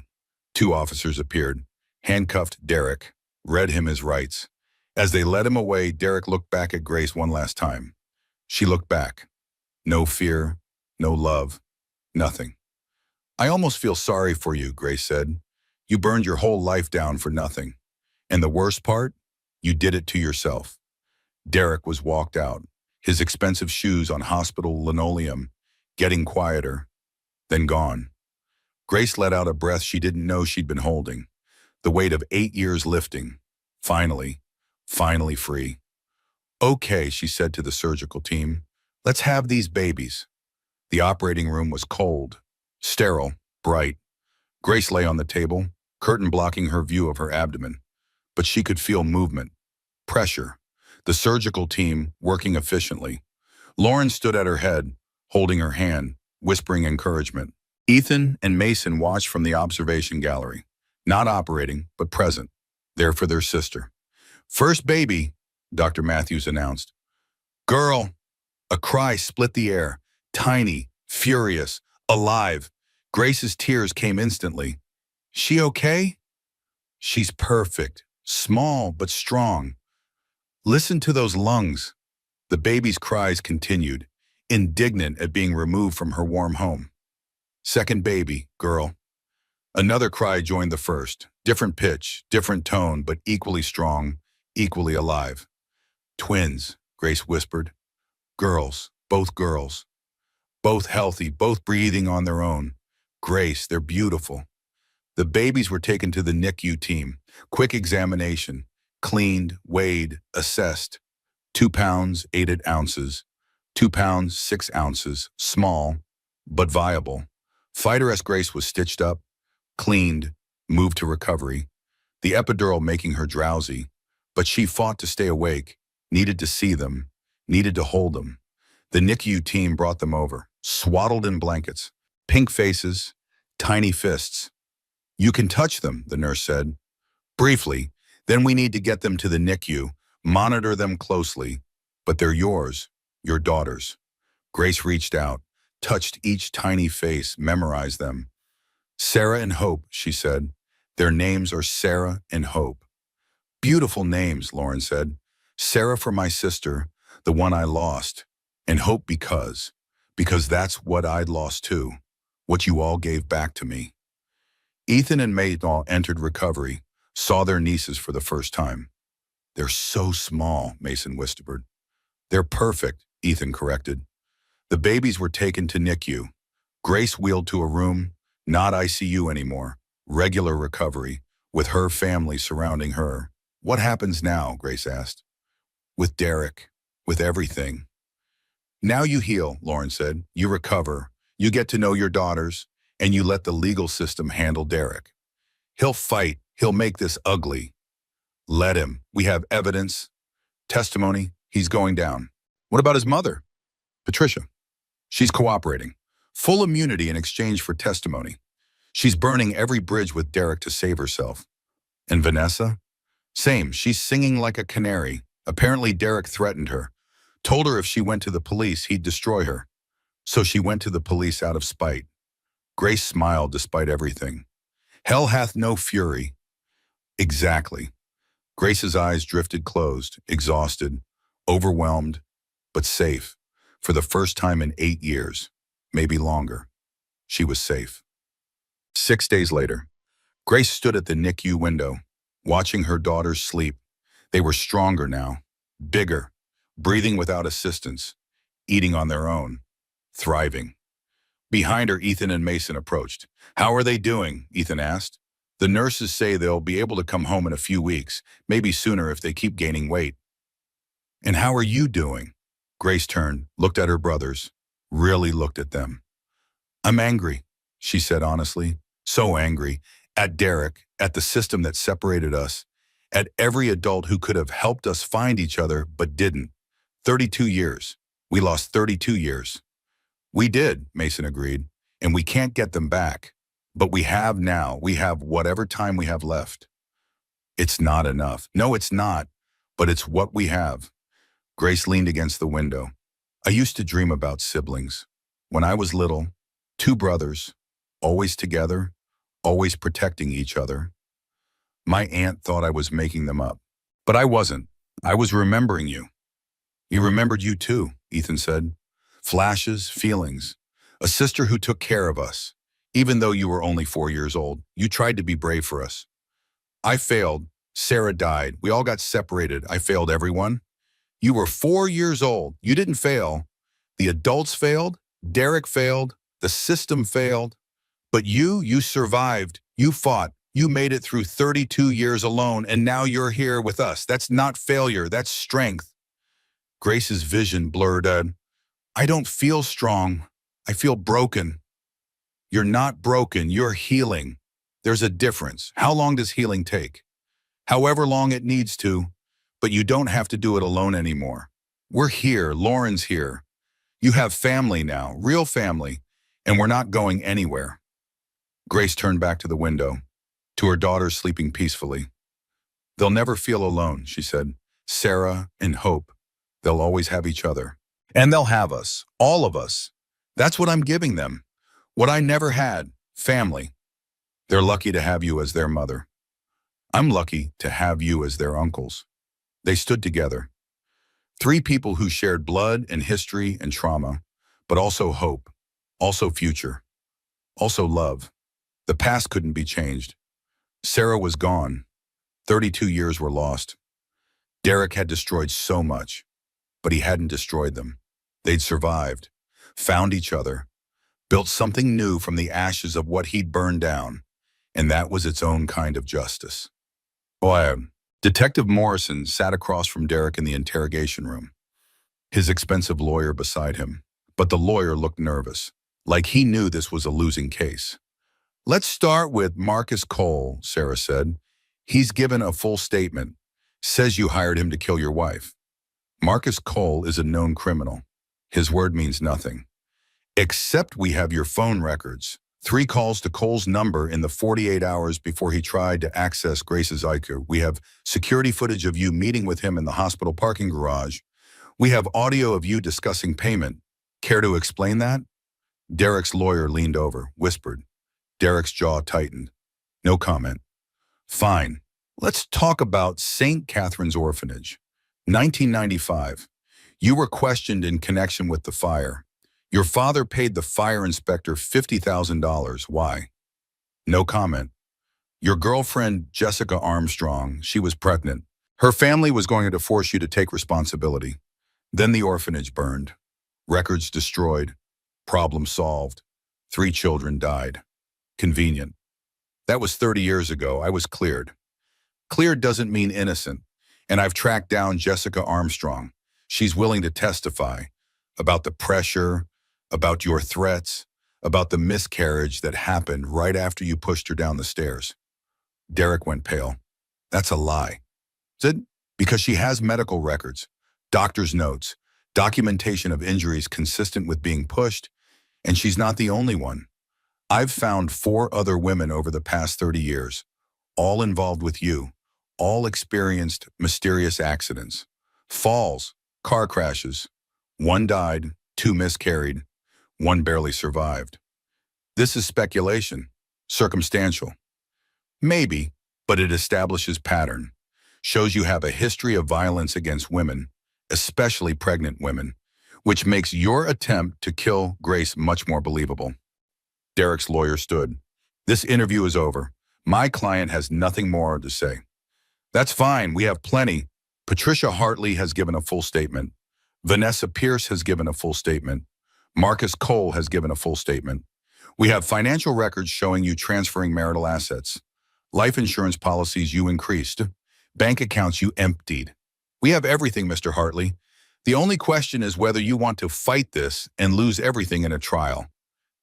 S1: 2 officers appeared, handcuffed Derek, read him his rights. As they led him away, Derek looked back at Grace one last time. She looked back. No fear, no love, nothing. I almost feel sorry for you, Grace said. You burned your whole life down for nothing. And the worst part? You did it to yourself. Derek was walked out, his expensive shoes on hospital linoleum, getting quieter. then gone. Grace let out a breath she didn't know she'd been holding, the weight of 8 years lifting. Finally, finally free. Okay, she said to the surgical team, let's have these babies. The operating room was cold, sterile, bright. Grace lay on the table, curtain blocking her view of her abdomen, but she could feel movement, pressure. The surgical team working efficiently. Lauren stood at her head, holding her hand, whispering encouragement. Ethan and Mason watched from the observation gallery, not operating, but present, there for their sister. First baby, Dr. Matthews announced. Girl! A cry split the air, tiny, furious, alive. Grace's tears came instantly. She okay? She's perfect, small but strong. Listen to those lungs. The baby's cries continued, indignant at being removed from her warm home. Second baby, girl. Another cry joined the first, different pitch, different tone, but equally strong, equally alive. Twins, Grace whispered. Girls, both healthy, both breathing on their own. Grace, they're beautiful. The babies were taken to the NICU team. Quick examination, cleaned, weighed, assessed. 2 pounds, 8 ounces. 2 pounds, 6 ounces. Small, but viable. Fighter-S Grace was stitched up, cleaned, moved to recovery. The epidural making her drowsy, but she fought to stay awake, needed to see them, needed to hold them. The NICU team brought them over, swaddled in blankets, pink faces, tiny fists. You can touch them, the nurse said. Briefly, then we need to get them to the NICU, monitor them closely. But they're yours, your daughters. Grace reached out, touched each tiny face, memorized them. Sarah and Hope, she said. Their names are Sarah and Hope. Beautiful names, Lauren said. Sarah for my sister, the one I lost, and Hope because that's what I'd lost too, what you all gave back to me. Ethan and Maydal entered recovery, saw their nieces for the first time. They're so small, Mason whispered. They're perfect, Ethan corrected. The babies were taken to NICU. Grace wheeled to a room, not ICU anymore, regular recovery, with her family surrounding her. What happens now, Grace asked. With Derek, with everything. Now you heal, Lauren said. You recover. You get to know your daughters, and you let the legal system handle Derek. He'll fight. He'll make this ugly. Let him. We have evidence, testimony. He's going down. What about his mother? Patricia. She's cooperating. Full immunity in exchange for testimony. She's burning every bridge with Derek to save herself. And Vanessa? Same. She's singing like a canary. Apparently Derek threatened her. Told her if she went to the police, he'd destroy her. So she went to the police out of spite. Grace smiled despite everything. Hell hath no fury. Exactly. Grace's eyes drifted closed, exhausted, overwhelmed, but safe. For the first time in 8 years, maybe longer, she was safe. 6 days later, Grace stood at the NICU window, watching her daughters sleep. They were stronger now, bigger, breathing without assistance, eating on their own, thriving. Behind her, Ethan and Mason approached. How are they doing? Ethan asked. The nurses say they'll be able to come home in a few weeks, maybe sooner if they keep gaining weight. And how are you doing? Grace turned, looked at her brothers, really looked at them. I'm angry, she said honestly. So angry. At Derek, at the system that separated us, at every adult who could have helped us find each other but didn't. 32 years. We lost 32 years. We did, Mason agreed, and we can't get them back. But we have now. We have whatever time we have left. It's not enough. No, it's not, but it's what we have. Grace leaned against the window. I used to dream about siblings. When I was little, 2 brothers, always together, always protecting each other. My aunt thought I was making them up, but I wasn't. I was remembering you. He remembered you too, Ethan said. Flashes, feelings. A sister who took care of us. Even though you were only 4 years old, you tried to be brave for us. I failed. Sarah died. We all got separated. I failed everyone. You were 4 years old. You didn't fail. The adults failed. Derek failed. The The system failed. But you survived. You fought. You made it through 32 years alone, and now you're here with us. That's not failure. That's strength. Grace's vision blurred. I don't feel strong. I feel broken. You're not broken. You're healing. There's a difference. How long does healing take? However long it needs to, but you don't have to do it alone anymore. We're here. Lauren's here. You have family now, real family, and we're not going anywhere. Grace turned back to the window, to her daughters sleeping peacefully. They'll never feel alone, she said. Sarah and Hope, they'll always have each other. And they'll have us, all of us. That's what I'm giving them. What I never had, family. They're lucky to have you as their mother. I'm lucky to have you as their uncles. They stood together. Three people who shared blood and history and trauma, but also hope, also future, also love. The past couldn't be changed. Sarah was gone. 32 years were lost. Derek had destroyed so much, but he hadn't destroyed them. They'd survived, found each other, built something new from the ashes of what he'd burned down, and that was its own kind of justice. Boy, Detective Morrison sat across from Derek in the interrogation room, his expensive lawyer beside him, but the lawyer looked nervous, like he knew this was a losing case. Let's start with Marcus Cole, Sarah said. He's given a full statement, says you hired him to kill your wife. Marcus Cole is a known criminal. His word means nothing. Except we have your phone records. 3 calls to Cole's number in the 48 hours before he tried to access Grace's IQ. We have security footage of you meeting with him in the hospital parking garage. We have audio of you discussing payment. Care to explain that? Derek's lawyer leaned over, whispered. Derek's jaw tightened. No comment. Fine. Let's talk about St. Catherine's Orphanage. 1995. You were questioned in connection with the fire. Your father paid the fire inspector $50,000. Why? No comment. Your girlfriend, Jessica Armstrong, she was pregnant. Her family was going to force you to take responsibility. Then the orphanage burned. Records destroyed. Problem solved. 3 children died. Convenient. That was 30 years ago. I was cleared. Cleared doesn't mean innocent. And I've tracked down Jessica Armstrong. She's willing to testify about the pressure, about your threats, about the miscarriage that happened right after you pushed her down the stairs. Derek went pale. That's a lie. Is it? Because she has medical records, doctor's notes, documentation of injuries consistent with being pushed, and she's not the only one. I've found 4 other women over the past 30 years, all involved with you, all experienced mysterious accidents, falls, car crashes. 1 died, 2 miscarried, 1 barely survived. This is speculation, circumstantial. Maybe, but it establishes pattern, shows you have a history of violence against women, especially pregnant women, which makes your attempt to kill Grace much more believable. Derek's lawyer stood. This interview is over. My client has nothing more to say. That's fine. We have plenty. Patricia Hartley has given a full statement. Vanessa Pierce has given a full statement. Marcus Cole has given a full statement. We have financial records showing you transferring marital assets. Life insurance policies you increased. Bank accounts you emptied. We have everything, Mr. Hartley. The only question is whether you want to fight this and lose everything in a trial,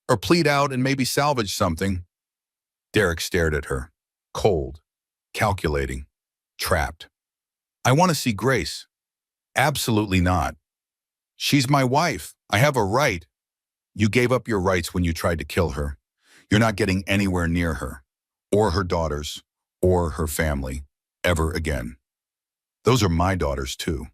S1: or plead out and maybe salvage something. Derek stared at her, cold, calculating, trapped. I want to see Grace. Absolutely not. She's my wife. I have a right. You gave up your rights when you tried to kill her. You're not getting anywhere near her, or her daughters, or her family, ever again. Those are my daughters too.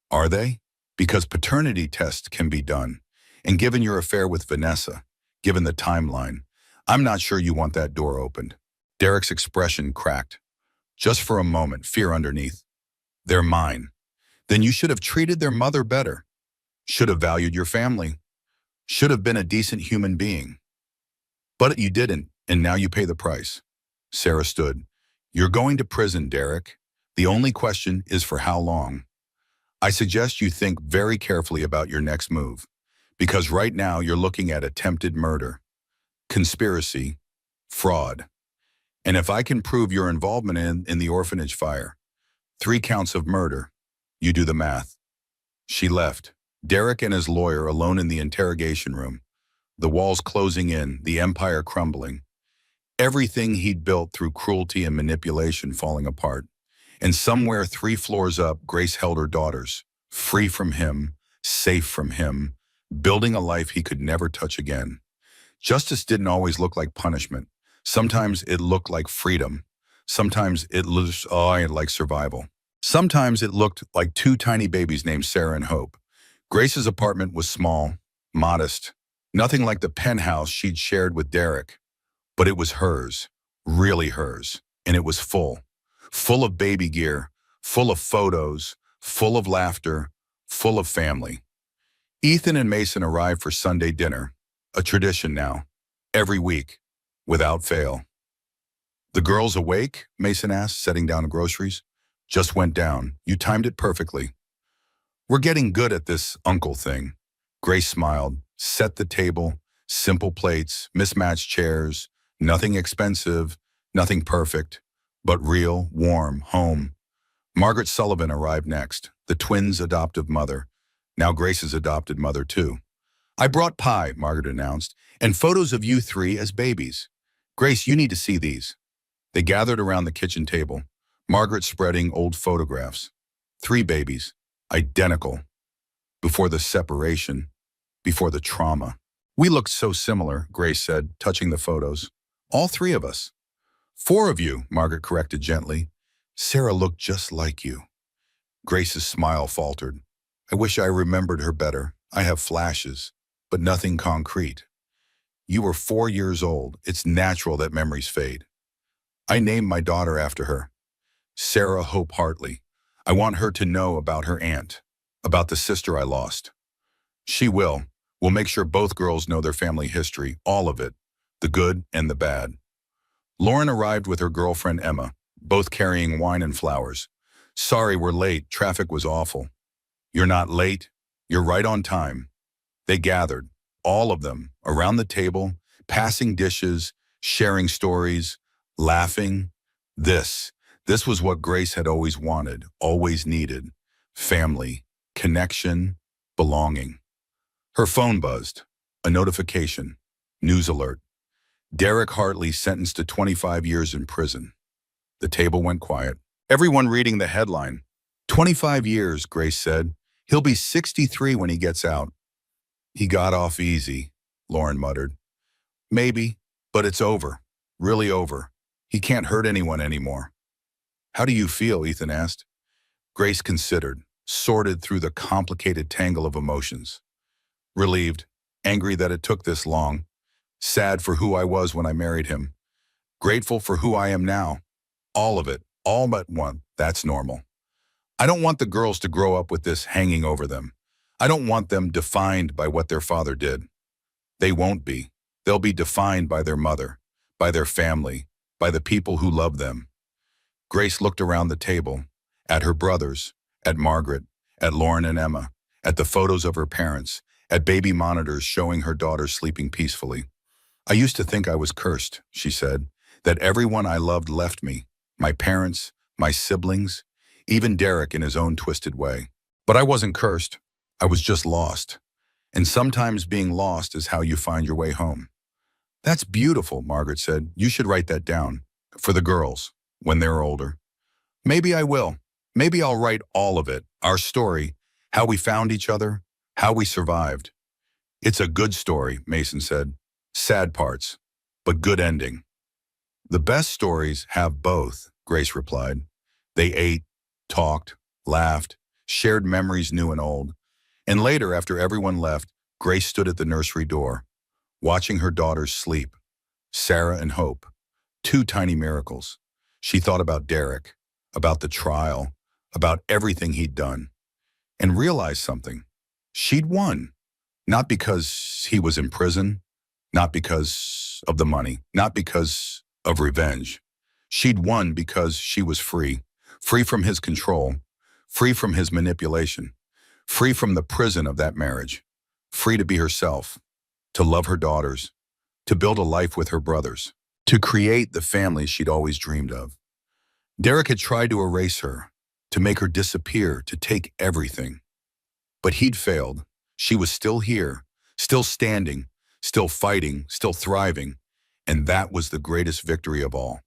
S1: Are they? Because paternity tests can be done. And given your affair with Vanessa, given the timeline, I'm not sure you want that door opened. Derek's expression cracked. Just for a moment, fear underneath. They're mine. Then you should have treated their mother better. Should have valued your family. Should have been a decent human being. But you didn't, and now you pay the price. Sarah stood. You're going to prison, Derek. The only question is for how long. I suggest you think very carefully about your next move, Because right now you're looking at attempted murder, conspiracy, fraud. And if I can prove your involvement in the orphanage fire, 3 counts of murder, you do the math. She left. Derek and his lawyer alone in the interrogation room, the walls closing in, the empire crumbling. Everything he'd built through cruelty and manipulation falling apart. And somewhere 3 floors up, Grace held her daughters, free from him, safe from him, building a life he could never touch again. Justice didn't always look like punishment. Sometimes it looked like freedom. Sometimes it looked like survival. Sometimes it looked like 2 tiny babies named Sarah and Hope. Grace's apartment was small, modest, nothing like the penthouse she'd shared with Derek. But it was hers, really hers, and it was full of baby gear, full of photos, full of laughter, full of family. Ethan and Mason arrived for Sunday dinner, a tradition now, every week, without fail. "The girls awake?" Mason asked, setting down groceries. "Just went down. You timed it perfectly." "We're getting good at this uncle thing." Grace smiled, set the table, simple plates, mismatched chairs, nothing expensive, nothing perfect, but real, warm, home. Margaret Sullivan arrived next, the twins' adoptive mother, now Grace's adopted mother too. "I brought pie," Margaret announced, "and photos of you 3 as babies. Grace, you need to see these." They gathered around the kitchen table, Margaret spreading old photographs. 3 babies, identical. Before the separation, before the trauma. "We looked so similar," Grace said, touching the photos. "All 3 of us." "4 of you," Margaret corrected gently. "Sarah looked just like you." Grace's smile faltered. "I wish I remembered her better. I have flashes, but nothing concrete." "You were 4 years old. It's natural that memories fade." "I named my daughter after her. Sarah Hope Hartley. I want her to know about her aunt, about the sister I lost." "She will. We'll make sure both girls know their family history, all of it, the good and the bad." Lauren arrived with her girlfriend Emma, both carrying wine and flowers. "Sorry we're late, traffic was awful." "You're not late, you're right on time." They gathered, all of them, around the table, passing dishes, sharing stories, laughing. This was what Grace had always wanted, always needed. Family, connection, belonging. Her phone buzzed. A notification. News alert. Derek Hartley sentenced to 25 years in prison. The table went quiet. Everyone reading the headline. 25 years, Grace said. "He'll be 63 when he gets out." "He got off easy," Lauren muttered. "Maybe, but it's over. Really over. He can't hurt anyone anymore." "How do you feel?" Ethan asked. Grace considered, sorted through the complicated tangle of emotions. Relieved, angry that it took this long, sad for who I was when I married him, grateful for who I am now. All of it, all but one, that's normal. I don't want the girls to grow up with this hanging over them. I don't want them defined by what their father did. They won't be. They'll be defined by their mother, by their family, by the people who love them. Grace looked around the table, at her brothers, at Margaret, at Lauren and Emma, at the photos of her parents, at baby monitors showing her daughters sleeping peacefully. "I used to think I was cursed," she said, "that everyone I loved left me, my parents, my siblings, even Derek in his own twisted way. But I wasn't cursed. I was just lost. And sometimes being lost is how you find your way home." "That's beautiful," Margaret said. "You should write that down. For the girls, when they're older." "Maybe I will. Maybe I'll write all of it, our story, how we found each other, how we survived." "It's a good story," Mason said. "Sad parts, but good ending." "The best stories have both," Grace replied. They ate, talked, laughed, shared memories new and old. And later, after everyone left, Grace stood at the nursery door, watching her daughters sleep. Sarah and Hope, 2 tiny miracles. She thought about Derek, about the trial, about everything he'd done, and realized something. She'd won. Not because he was in prison, not because of the money, not because of revenge. She'd won because she was free, free from his control, free from his manipulation, free from the prison of that marriage. free to be herself, to love her daughters, to build a life with her brothers, to create the family she'd always dreamed of. Derek had tried to erase her, to make her disappear, to take everything. But he'd failed. She was still here, still standing, still fighting, still thriving, and that was the greatest victory of all.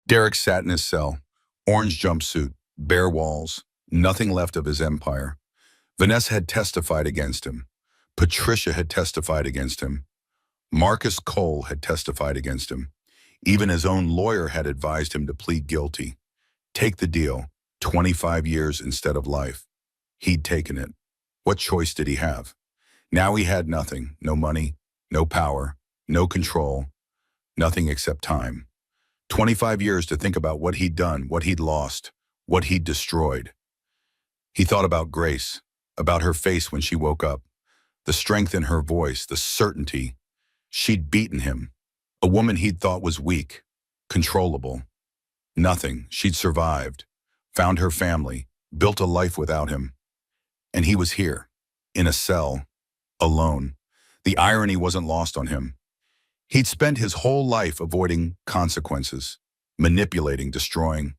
S1: Derek sat in his cell, orange jumpsuit, bare walls, nothing left of his empire. Vanessa had testified against him. Patricia had testified against him. Marcus Cole had testified against him. Even his own lawyer had advised him to plead guilty. Take the deal, 25 years instead of life. He'd taken it. What choice did he have? Now he had nothing, no money, no power, no control, nothing except time. 25 years to think about what he'd done, what he'd lost, what he'd destroyed. He thought about Grace, about her face when she woke up, the strength in her voice, the certainty. She'd beaten him, a woman he'd thought was weak, controllable. Nothing, she'd survived, found her family, built a life without him. And he was here, in a cell, alone. The irony wasn't lost on him. He'd spent his whole life avoiding consequences, manipulating, destroying,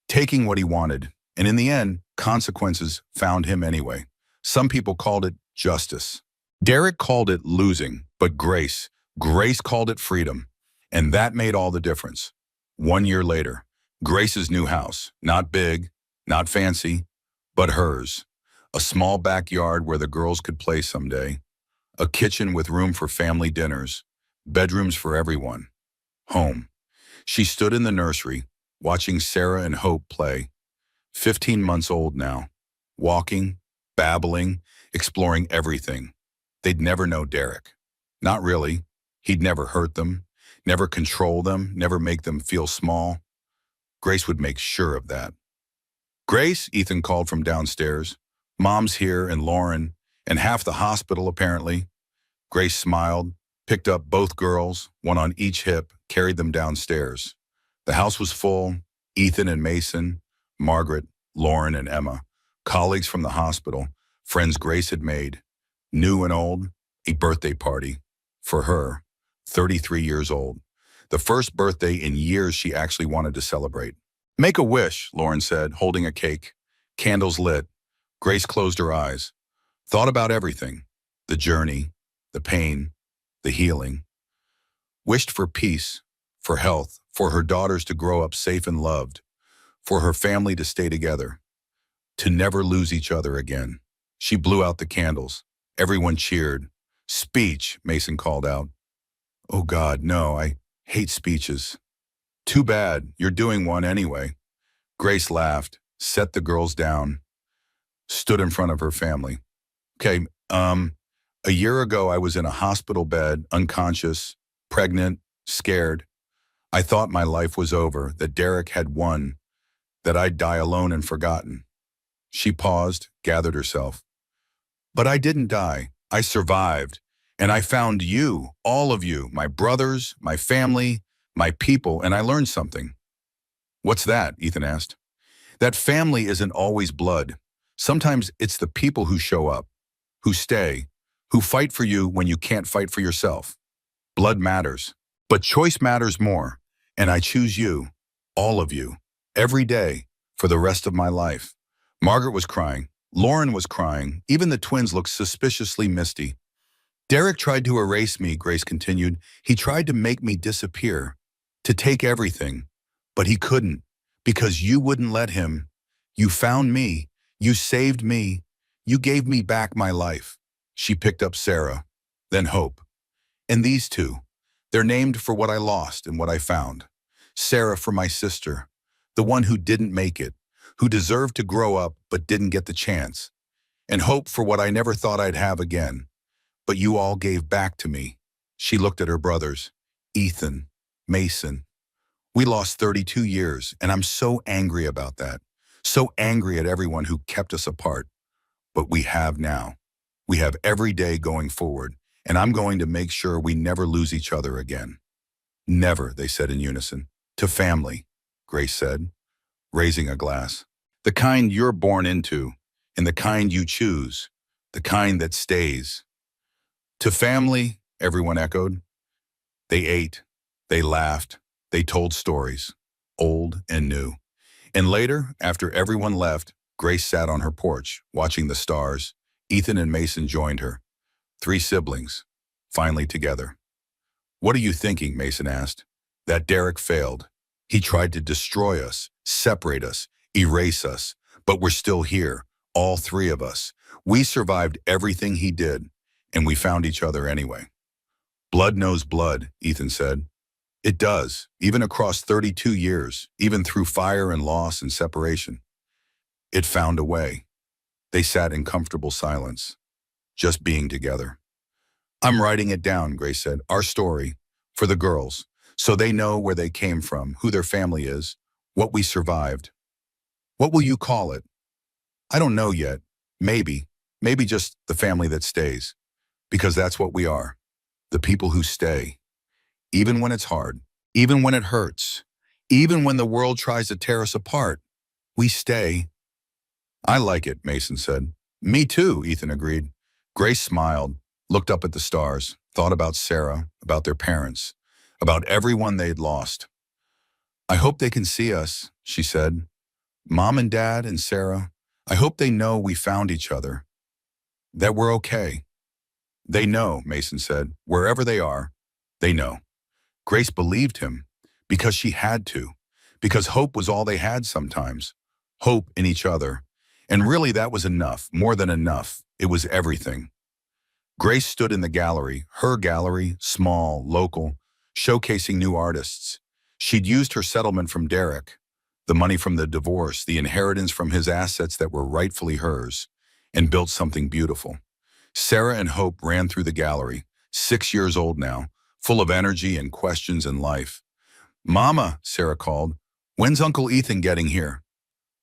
S1: taking what he wanted, and in the end, consequences found him anyway. Some people called it justice. Derek called it losing, but Grace called it freedom, and that made all the difference. 1 year later, Grace's new house, not big, not fancy, but hers. A small backyard where the girls could play someday, a kitchen with room for family dinners, bedrooms for everyone. Home. She stood in the nursery, watching Sarah and Hope play. 15 months old now, walking, babbling, exploring everything. They'd never know Derek. Not really. He'd never hurt them, never control them, never make them feel small. Grace would make sure of that. Grace, Ethan called from downstairs. Mom's here and Lauren, and half the hospital apparently. Grace smiled, picked up both girls, one on each hip, carried them downstairs. The house was full, Ethan and Mason, Margaret, Lauren and Emma, colleagues from the hospital, friends Grace had made, new and old, a birthday party. For her, 33 years old. The first birthday in years she actually wanted to celebrate. Make a wish, Lauren said, holding a cake. Candles lit. Grace closed her eyes. Thought about everything. The journey, the pain, the healing. Wished for peace, for health, for her daughters to grow up safe and loved, for her family to stay together, to never lose each other again. She blew out the candles. Everyone cheered. Speech, Mason called out. Oh God, no, I hate speeches. Too bad, you're doing one anyway. Grace laughed, set the girls down, stood in front of her family. Okay, a year ago I was in a hospital bed, unconscious, pregnant, scared. I thought my life was over, that Derek had won, that I'd die alone and forgotten. She paused, gathered herself. But I didn't die. I survived, and I found you, all of you, my brothers, my family, my people, and I learned something. What's that? Ethan asked. That family isn't always blood. Sometimes it's the people who show up, who stay, who fight for you when you can't fight for yourself. Blood matters, but choice matters more, and I choose you, all of you, every day, for the rest of my life. Margaret was crying. Lauren was crying. Even the twins looked suspiciously misty. Derek tried to erase me, Grace continued. He tried to make me disappear, to take everything. But he couldn't, because you wouldn't let him. You found me. You saved me. You gave me back my life. She picked up Sarah, then Hope. And these two, they're named for what I lost and what I found. Sarah for my sister, the one who didn't make it, who deserved to grow up but didn't get the chance. And Hope for what I never thought I'd have again. But you all gave back to me. She looked at her brothers, Ethan, Mason. We lost 32 years, and I'm so angry about that. So angry at everyone who kept us apart. But we have now. We have every day going forward, and I'm going to make sure we never lose each other again. Never, they said in unison. To family, Grace said, raising a glass. The kind you're born into, and the kind you choose. the kind that stays. To family, everyone echoed. They ate, they laughed, they told stories, old and new. And later, after everyone left, Grace sat on her porch, watching the stars. Ethan and Mason joined her. 3 siblings, finally together. "What are you thinking?" Mason asked. "That Derek failed. He tried to destroy us, separate us, erase us. But we're still here, all 3 of us. We survived everything he did, and we found each other anyway." "Blood knows blood," Ethan said. "It does, even across 32 years, even through fire and loss and separation. It found a way." They sat in comfortable silence, just being together. "I'm writing it down," Grace said, "our story, for the girls, so they know where they came from, who their family is, what we survived." "What will you call it?" "I don't know yet. Maybe just the family that stays. Because that's what we are. The people who stay. Even when it's hard, even when it hurts, even when the world tries to tear us apart, we stay." "I like it," Mason said. "Me too," Ethan agreed. Grace smiled, looked up at the stars, thought about Sarah, about their parents, about everyone they'd lost. "I hope they can see us," she said. "Mom and Dad and Sarah, I hope they know we found each other, that we're okay." "They know," Mason said. "Wherever they are, they know." Grace believed him because she had to, because hope was all they had sometimes. Hope in each other. And really that was enough, more than enough. It was everything. Grace stood in the gallery, her gallery, small, local, showcasing new artists. She'd used her settlement from Derek, the money from the divorce, the inheritance from his assets that were rightfully hers, and built something beautiful. Sarah and Hope ran through the gallery, 6 years old now, full of energy and questions in life. "Mama," Sarah called, "when's Uncle Ethan getting here?"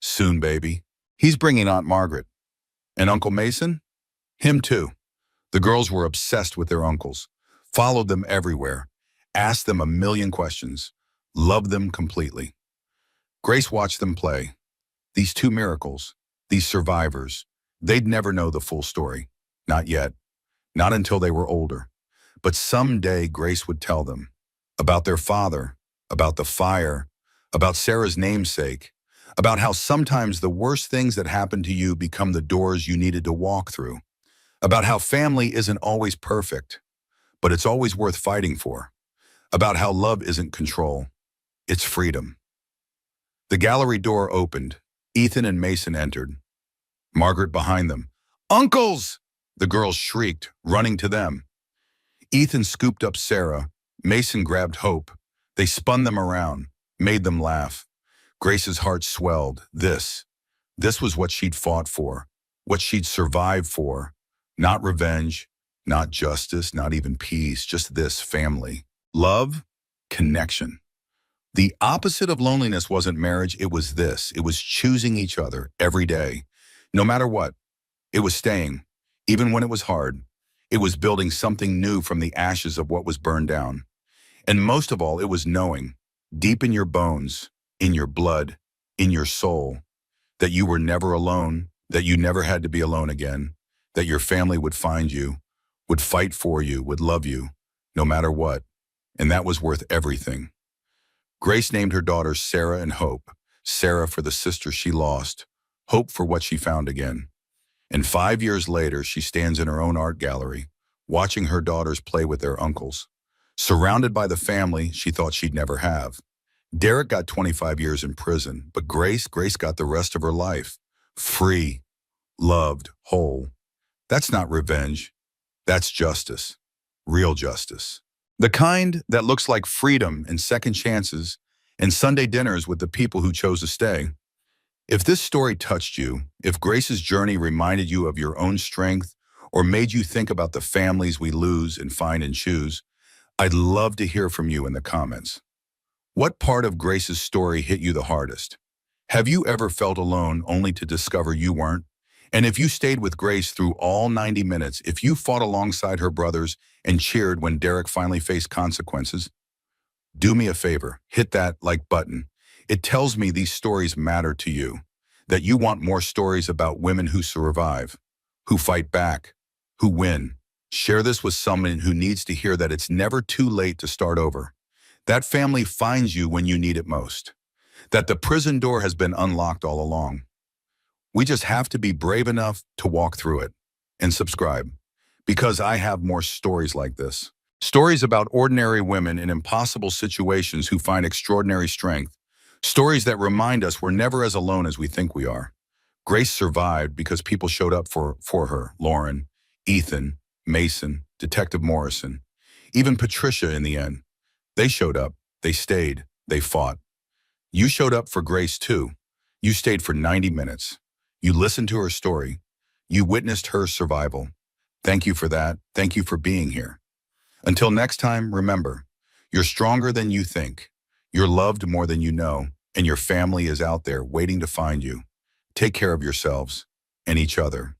S1: "Soon, baby. He's bringing Aunt Margaret." "And Uncle Mason?" "Him too." The girls were obsessed with their uncles, followed them everywhere, asked them a million questions, loved them completely. Grace watched them play. These 2 miracles, these survivors, they'd never know the full story. Not yet. Not until they were older. But someday Grace would tell them about their father, about the fire, about Sarah's namesake, about how sometimes the worst things that happen to you become the doors you needed to walk through, about how family isn't always perfect, but it's always worth fighting for, about how love isn't control, it's freedom. The gallery door opened. Ethan and Mason entered. Margaret behind them. "Uncles!" The girls shrieked, running to them. Ethan scooped up Sarah. Mason grabbed Hope. They spun them around, made them laugh. Grace's heart swelled. This was what she'd fought for, what she'd survived for. Not revenge, not justice, not even peace, just this: family. Love, connection. The opposite of loneliness wasn't marriage, it was this. It was choosing each other every day. No matter what, it was staying, even when it was hard. It was building something new from the ashes of what was burned down. And most of all, it was knowing, deep in your bones, in your blood, in your soul, that you were never alone, that you never had to be alone again, that your family would find you, would fight for you, would love you, no matter what. And that was worth everything. Grace named her daughters Sarah and Hope. Sarah for the sister she lost, Hope for what she found again. And 5 years later, she stands in her own art gallery, watching her daughters play with their uncles, surrounded by the family she thought she'd never have. Derek got 25 years in prison, but Grace got the rest of her life. Free, loved, whole. That's not revenge. That's justice. Real justice. The kind that looks like freedom and second chances and Sunday dinners with the people who chose to stay. If this story touched you, if Grace's journey reminded you of your own strength or made you think about the families we lose and find and choose, I'd love to hear from you in the comments. What part of Grace's story hit you the hardest? Have you ever felt alone only to discover you weren't? And if you stayed with Grace through all 90 minutes, if you fought alongside her brothers and cheered when Derek finally faced consequences, do me a favor, hit that like button. It tells me these stories matter to you, that you want more stories about women who survive, who fight back, who win. Share this with someone who needs to hear that it's never too late to start over. That family finds you when you need it most. That the prison door has been unlocked all along. We just have to be brave enough to walk through it. And subscribe, because I have more stories like this. Stories about ordinary women in impossible situations who find extraordinary strength. Stories that remind us we're never as alone as we think we are. Grace survived because people showed up for her. Lauren, Ethan, Mason, Detective Morrison, even Patricia in the end. They showed up, they stayed, they fought. You showed up for Grace too. You stayed for 90 minutes. You listened to her story. You witnessed her survival. Thank you for that. Thank you for being here. Until next time, remember, you're stronger than you think. You're loved more than you know, and your family is out there waiting to find you. Take care of yourselves and each other.